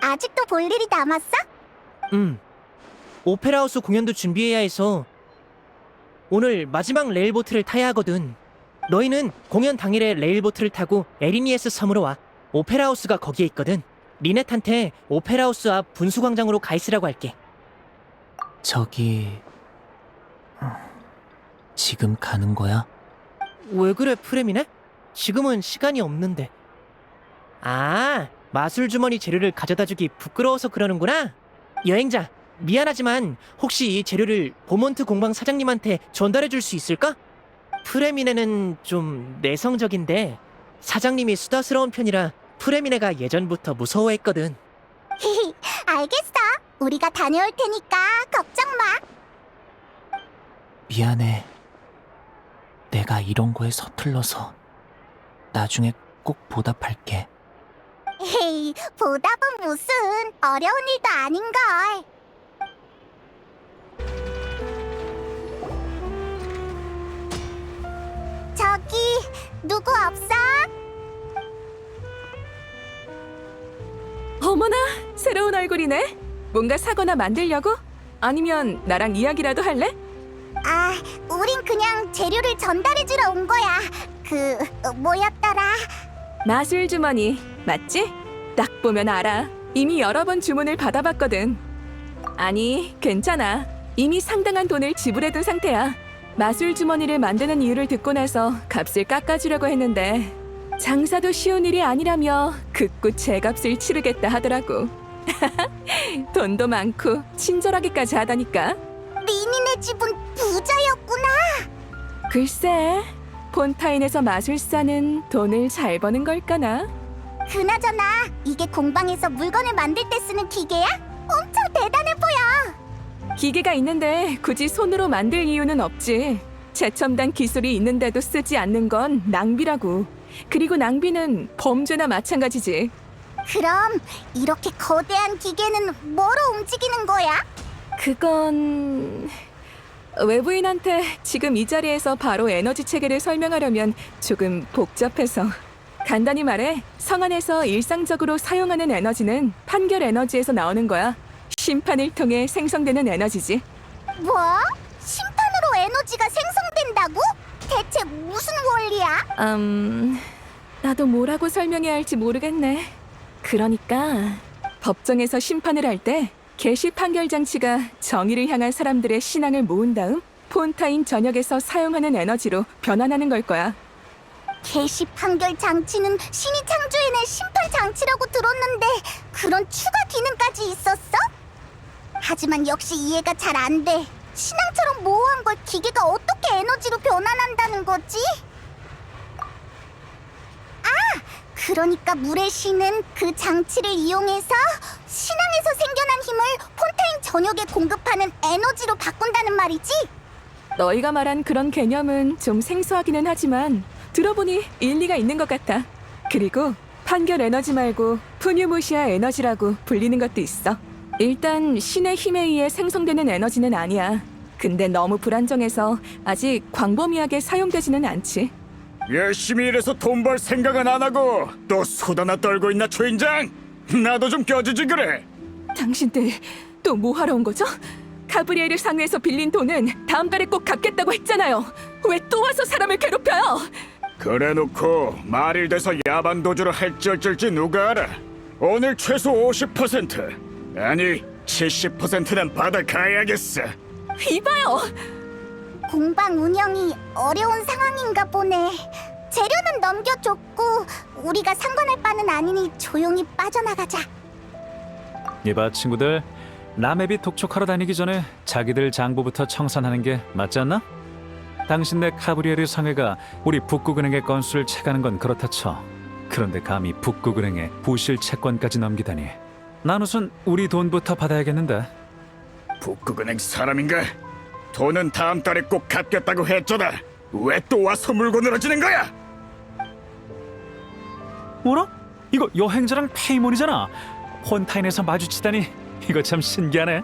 아직도 볼 일이 남았어? 오페라하우스 공연도 준비해야 해서 오늘 마지막 레일보트를 타야 하거든. 너희는 공연 당일에 레일보트를 타고 에리니에스 섬으로 와. 오페라하우스가 거기에 있거든. 리넷한테 오페라하우스 앞 분수광장으로 가 있으라고 할게. 저기... 지금 가는 거야? 왜 그래, 프레미네? 지금은 시간이 없는데. 마술 주머니 재료를 가져다주기 부끄러워서 그러는구나. 여행자, 미안하지만 혹시 이 재료를 보몬트 공방 사장님한테 전달해줄 수 있을까? 프레미네는 좀 내성적인데 사장님이 수다스러운 편이라 프레미네가 예전부터 무서워했거든. 알겠어. 우리가 다녀올 테니까 걱정 마. 미안해. 내가 이런 거에 서툴러서 나중에 꼭 보답할게. 에이, 보답은 무슨 어려운 일도 아닌걸. 저기 누구 없어? 어머나, 새로운 얼굴이네. 뭔가 사거나 만들려고? 아니면 나랑 이야기라도 할래? 아, 우린 그냥 재료를 전달해주러 온 거야. 뭐였더라? 마술 주머니, 맞지? 딱 보면 알아. 이미 여러 번 주문을 받아봤거든. 아니, 괜찮아. 이미 상당한 돈을 지불해둔 상태야. 마술 주머니를 만드는 이유를 듣고 나서 값을 깎아주려고 했는데 장사도 쉬운 일이 아니라며 극구 제값을 치르겠다 하더라고. 돈도 많고 친절하기까지 하다니까. 리니네 집은 부자였구나. 글쎄, 폰타인에서 마술사는 돈을 잘 버는 걸까나? 그나저나 이게 공방에서 물건을 만들 때 쓰는 기계야? 엄청 대단해 보여. 기계가 있는데 굳이 손으로 만들 이유는 없지. 최첨단 기술이 있는데도 쓰지 않는 건 낭비라고. 그리고 낭비는 범죄나 마찬가지지. 그럼 이렇게 거대한 기계는 뭐로 움직이는 거야? 그건... 외부인한테 지금 이 자리에서 바로 에너지 체계를 설명하려면 조금 복잡해서. 간단히 말해, 성 안에서 일상적으로 사용하는 에너지는 판결 에너지에서 나오는 거야. 심판을 통해 생성되는 에너지지. 뭐? 심판으로 에너지가 생성된다고? 대체 무슨 원리야? 나도 뭐라고 설명해야 할지 모르겠네. 그러니까 법정에서 심판을 할 때 개시 판결 장치가 정의를 향한 사람들의 신앙을 모은 다음 폰타인 전역에서 사용하는 에너지로 변환하는 걸 거야. 개시 판결 장치는 신이 창조해낸 심판 장치라고 들었는데 그런 추가 기능까지 있었어? 하지만 역시 이해가 잘 안 돼. 신앙처럼 모호한 걸 기계가 어떻게 에너지로 변환한다는 거지? 그러니까 물의 신은 그 장치를 이용해서 신앙에서 생겨난 힘을 폰타인 전역에 공급하는 에너지로 바꾼다는 말이지? 너희가 말한 그런 개념은 좀 생소하기는 하지만 들어보니 일리가 있는 것 같아. 그리고 판결 에너지 말고 푸뉴무시아 에너지라고 불리는 것도 있어. 일단 신의 힘에 의해 생성되는 에너지는 아니야. 근데 너무 불안정해서 아직 광범위하게 사용되지는 않지. 열심히 일해서 돈 벌 생각은 안 하고 또 수다나 떨고 있나 초인장? 나도 좀 껴주지 그래. 당신들 또 뭐 하러 온 거죠? 가브리엘을 상회에서 빌린 돈은 다음 달에 꼭 갚겠다고 했잖아요. 왜 또 와서 사람을 괴롭혀요? 그래놓고 말일 돼서 야반 도주를 할지 어쩔지 누가 알아. 오늘 최소 50% 아니 70%는 받아가야겠어. 이봐요! 공방 운영이 어려운 상황인가 보네. 재료는 넘겨줬고 우리가 상관할 바는 아니니 조용히 빠져나가자. 이봐 친구들, 라맵이 독촉하러 다니기 전에 자기들 장부부터 청산하는 게 맞지 않나? 당신네 카브리에르 상회가 우리 북극은행의 건수를 채가는 건 그렇다 쳐. 그런데 감히 북극은행에 부실 채권까지 넘기다니. 난 우선 우리 돈부터 받아야겠는데. 북극은행 사람인가? 돈은 다음 달에 꼭 갚겠다고 했잖아. 왜 또 와서 물고 늘어지는 거야? 뭐라? 이거 여행자랑 페이몬이잖아. 폰타인에서 마주치다니 이거 참 신기하네.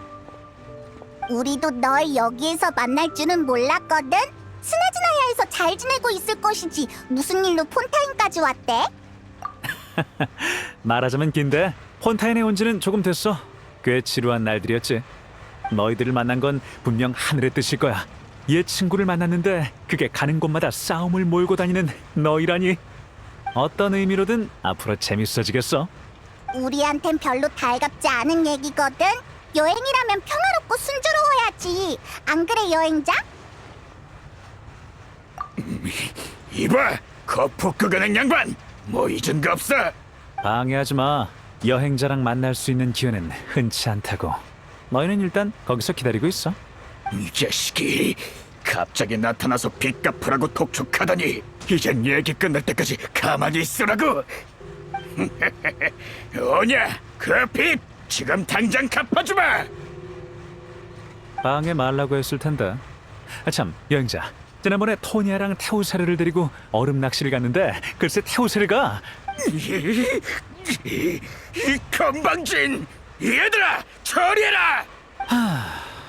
우리도 널 여기에서 만날 줄은 몰랐거든? 스나즈나야에서 잘 지내고 있을 것이지 무슨 일로 폰타인까지 왔대? 말하자면 긴데 폰타인에 온 지는 조금 됐어. 꽤 지루한 날들이었지. 너희들을 만난 건 분명 하늘의 뜻일 거야. 옛 친구를 만났는데 그게 가는 곳마다 싸움을 몰고 다니는 너희라니. 어떤 의미로든 앞으로 재밌어지겠어. 우리한텐 별로 달갑지 않은 얘기거든? 여행이라면 평화롭고 순조로워야지. 안 그래, 여행자? 이봐, 그 북극은행 양반 뭐 잊은 거 없어? 방해하지 마. 여행자랑 만날 수 있는 기회는 흔치 않다고. 너희는 일단 거기서 기다리고 있어. 이 자식이 갑자기 나타나서 빚 갚으라고 독촉하다니. 이젠 얘기 끝날 때까지 가만히 있으라고. 오냐 그 빚. 지금 당장 갚아주마! 방해 말라고 했을 텐데. 참, 여행자. 지난번에 토니아랑 태우사르를 데리고 얼음 낚시를 갔는데 글쎄 태우사르가 이 건방진! 얘들아, 처리해라!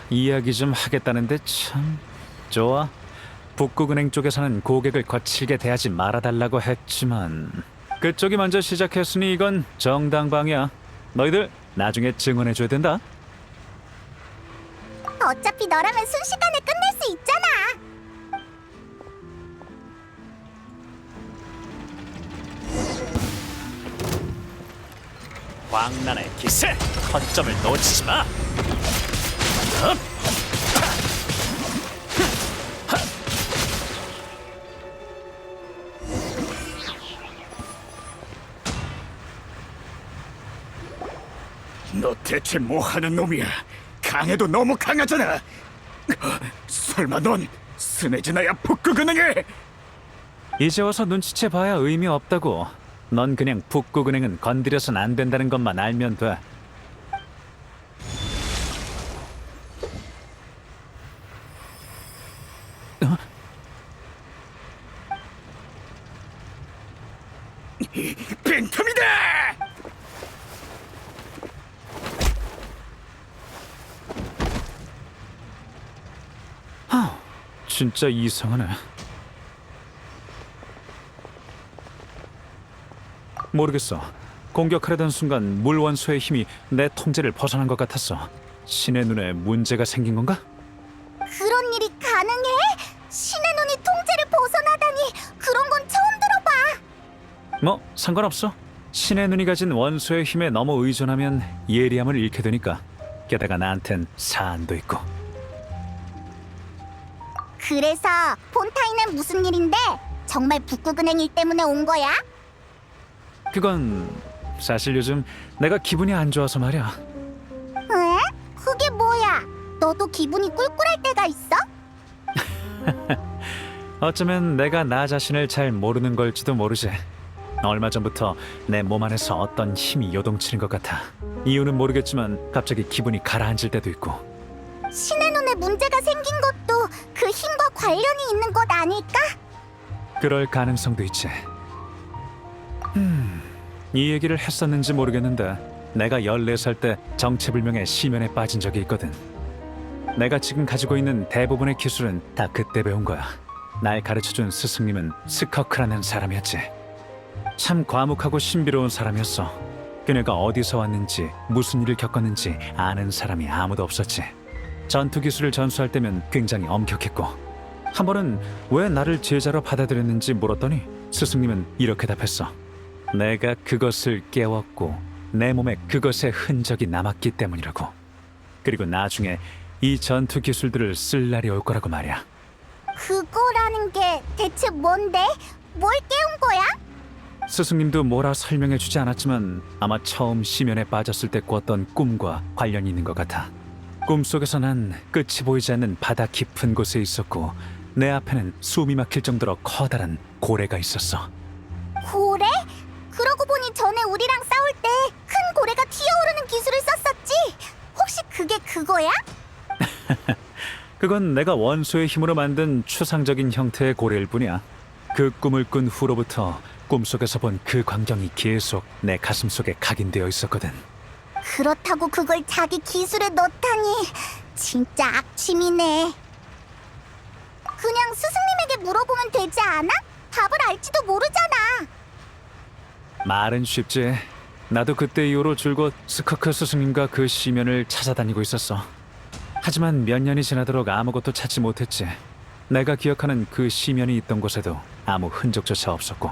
이야기 좀 하겠다는데 참 좋아. 북극은행 쪽에서는 고객을 거칠게 대하지 말아달라고 했지만 그쪽이 먼저 시작했으니 이건 정당방이야. 너희들 나중에 증언해줘야 된다. 어차피 너라면 순식간에 끝낼 수 있잖아. 광란의 기세! 허점을 놓치지 마! 너 대체 뭐 하는 놈이야? 강해도 너무 강하잖아. 설마 넌 스네즈나야 북극은행에? 이제 와서 눈치채봐야 의미 없다고. 넌 그냥 북극은행은 건드려선 안 된다는 것만 알면 돼. 빈틈이다! 진짜 이상하네. 모르겠어. 공격하려던 순간 물원소의 힘이 내 통제를 벗어난 것 같았어. 신의 눈에 문제가 생긴 건가? 그런 일이 가능해? 신의 눈이 통제를 벗어나다니 그런 건 처음 들어봐. 뭐 상관없어. 신의 눈이 가진 원소의 힘에 너무 의존하면 예리함을 잃게 되니까. 게다가 나한텐 사안도 있고. 그래서 폰타인은 무슨 일인데? 정말 북극은행 일 때문에 온 거야? 그건 사실 요즘 내가 기분이 안 좋아서 말이야. 에? 그게 뭐야? 너도 기분이 꿀꿀할 때가 있어? 어쩌면 내가 나 자신을 잘 모르는 걸지도 모르지. 얼마 전부터 내 몸 안에서 어떤 힘이 요동치는 것 같아. 이유는 모르겠지만 갑자기 기분이 가라앉을 때도 있고. 신의 눈에 문제가 생긴 것도 그 힘과 관련이 있는 것 아닐까? 그럴 가능성도 있지. 이 얘기를 했었는지 모르겠는데 내가 14살 때 정체불명의 심연에 빠진 적이 있거든. 내가 지금 가지고 있는 대부분의 기술은 다 그때 배운 거야. 날 가르쳐준 스승님은 스커크라는 사람이었지. 참 과묵하고 신비로운 사람이었어. 그녀가 어디서 왔는지 무슨 일을 겪었는지 아는 사람이 아무도 없었지. 전투 기술을 전수할 때면 굉장히 엄격했고, 한 번은 왜 나를 제자로 받아들였는지 물었더니 스승님은 이렇게 답했어. 내가 그것을 깨웠고 내 몸에 그것의 흔적이 남았기 때문이라고. 그리고 나중에 이 전투 기술들을 쓸 날이 올 거라고 말이야. 그거라는 게 대체 뭔데? 뭘 깨운 거야? 스승님도 뭐라 설명해 주지 않았지만 아마 처음 심연에 빠졌을 때 꿨던 꿈과 관련이 있는 것 같아. 꿈속에서 난 끝이 보이지 않는 바다 깊은 곳에 있었고 내 앞에는 숨이 막힐 정도로 커다란 고래가 있었어. 고래? 그러고 보니 전에 우리랑 싸울 때 큰 고래가 튀어오르는 기술을 썼었지? 혹시 그게 그거야? 그건 내가 원소의 힘으로 만든 추상적인 형태의 고래일 뿐이야. 그 꿈을 꾼 후로부터 꿈속에서 본 그 광경이 계속 내 가슴속에 각인되어 있었거든. 그렇다고 그걸 자기 기술에 넣다니 진짜 악취미네. 그냥 스승님에게 물어보면 되지 않아? 답을 알지도 모르잖아. 말은 쉽지. 나도 그때 이후로 줄곧 스커크 스승님과 그 시면을 찾아다니고 있었어. 하지만 몇 년이 지나도록 아무것도 찾지 못했지. 내가 기억하는 그 시면이 있던 곳에도 아무 흔적조차 없었고.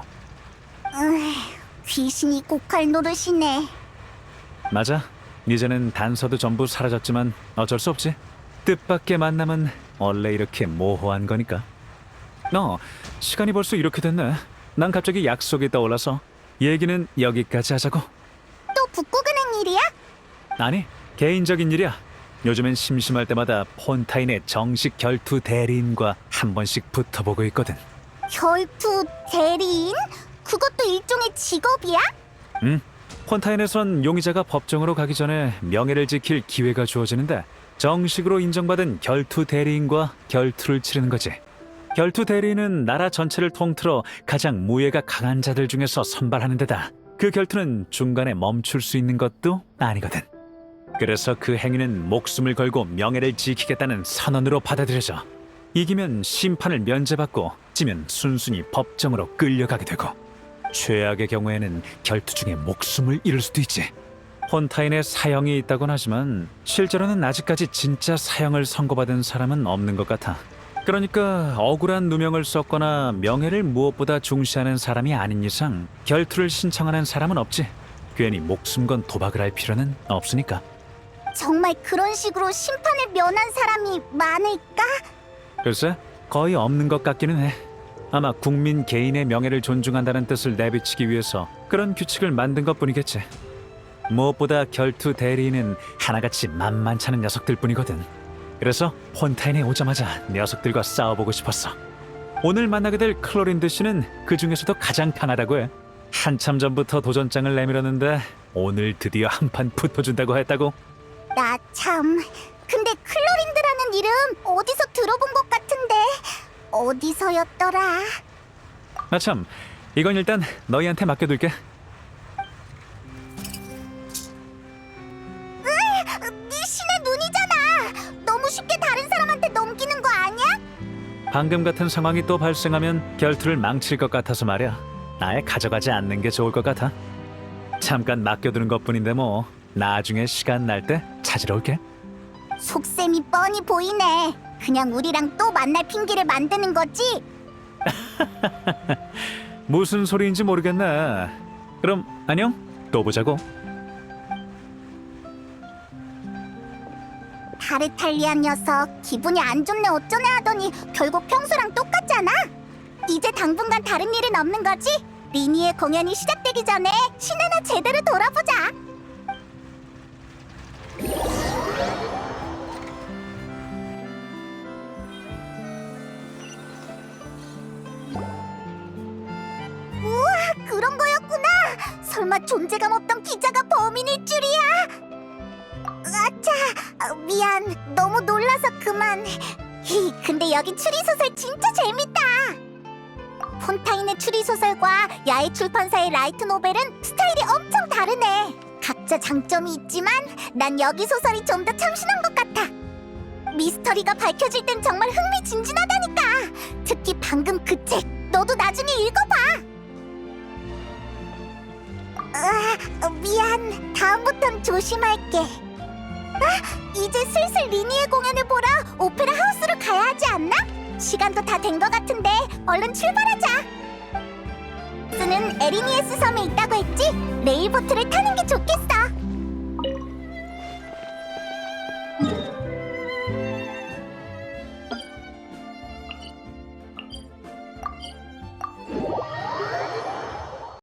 귀신이 고칼 노릇이네. 맞아. 이제는 단서도 전부 사라졌지만 어쩔 수 없지. 뜻밖의 만남은 원래 이렇게 모호한 거니까. 시간이 벌써 이렇게 됐네. 난 갑자기 약속이 떠올라서 얘기는 여기까지 하자고. 또 북극은행 일이야? 아니, 개인적인 일이야. 요즘엔 심심할 때마다 폰타인의 정식 결투 대리인과 한 번씩 붙어보고 있거든. 결투 대리인? 그것도 일종의 직업이야? 폰타인에선 용의자가 법정으로 가기 전에 명예를 지킬 기회가 주어지는데 정식으로 인정받은 결투 대리인과 결투를 치르는 거지. 결투 대리인은 나라 전체를 통틀어 가장 무예가 강한 자들 중에서 선발하는 데다 그 결투는 중간에 멈출 수 있는 것도 아니거든. 그래서 그 행위는 목숨을 걸고 명예를 지키겠다는 선언으로 받아들여져. 이기면 심판을 면제받고 지면 순순히 법정으로 끌려가게 되고 최악의 경우에는 결투 중에 목숨을 잃을 수도 있지. 폰타인에 사형이 있다곤 하지만 실제로는 아직까지 진짜 사형을 선고받은 사람은 없는 것 같아. 그러니까 억울한 누명을 썼거나 명예를 무엇보다 중시하는 사람이 아닌 이상 결투를 신청하는 사람은 없지. 괜히 목숨 건 도박을 할 필요는 없으니까. 정말 그런 식으로 심판을 면한 사람이 많을까? 글쎄, 거의 없는 것 같기는 해. 아마 국민 개인의 명예를 존중한다는 뜻을 내비치기 위해서 그런 규칙을 만든 것뿐이겠지. 무엇보다 결투 대리인은 하나같이 만만찮은 녀석들 뿐이거든. 그래서 폰타인에 오자마자 녀석들과 싸워보고 싶었어. 오늘 만나게 될 클로린드 씨는 그 중에서도 가장 강하다고 해. 한참 전부터 도전장을 내밀었는데 오늘 드디어 한판 붙어준다고 했다고. 나 참... 근데 클로린드라는 이름 어디서 들어본 것 같은데 어디서였더라? 아참, 이건 일단 너희한테 맡겨둘게. 네 신의 눈이잖아. 너무 쉽게 다른 사람한테 넘기는 거 아니야? 방금 같은 상황이 또 발생하면 결투를 망칠 것 같아서 말이야. 아예 가져가지 않는 게 좋을 것 같아. 잠깐 맡겨두는 것뿐인데 뭐 나중에 시간 날 때 찾으러 올게. 속셈이 뻔히 보이네. 그냥 우리랑 또 만날 핑계를 만드는 거지? 무슨 소리인지 모르겠네. 그럼 안녕. 또 보자고. 타르탈리안 녀석 기분이 안 좋네 어쩌네 하더니 결국 평소랑 똑같잖아. 이제 당분간 다른 일은 없는 거지? 리니의 공연이 시작되기 전에 시내나 제대로 돌아보자. 우와, 그런 거였구나. 설마 존재감 없던 기자가 범인일 줄이야. 아차, 미안. 너무 놀라서 그만. 근데 여기 추리소설 진짜 재밌다. 폰타인의 추리소설과 야외 출판사의 라이트 노벨은 스타일이 엄청 다르네. 각자 장점이 있지만 난 여기 소설이 좀 더 참신한 것 같아. 미스터리가 밝혀질 땐 정말 흥미진진하다니까. 특히 방금 그 책, 너도 나중에 읽어봐. 미안. 다음부턴 조심할게. 이제 슬슬 리니의 공연을 보러 오페라 하우스로 가야 하지 않나? 시간도 다 된 것 같은데 얼른 출발하자. 스는 에리니에스 섬에 있다고 했지? 레일보트를 타는 게 좋겠어.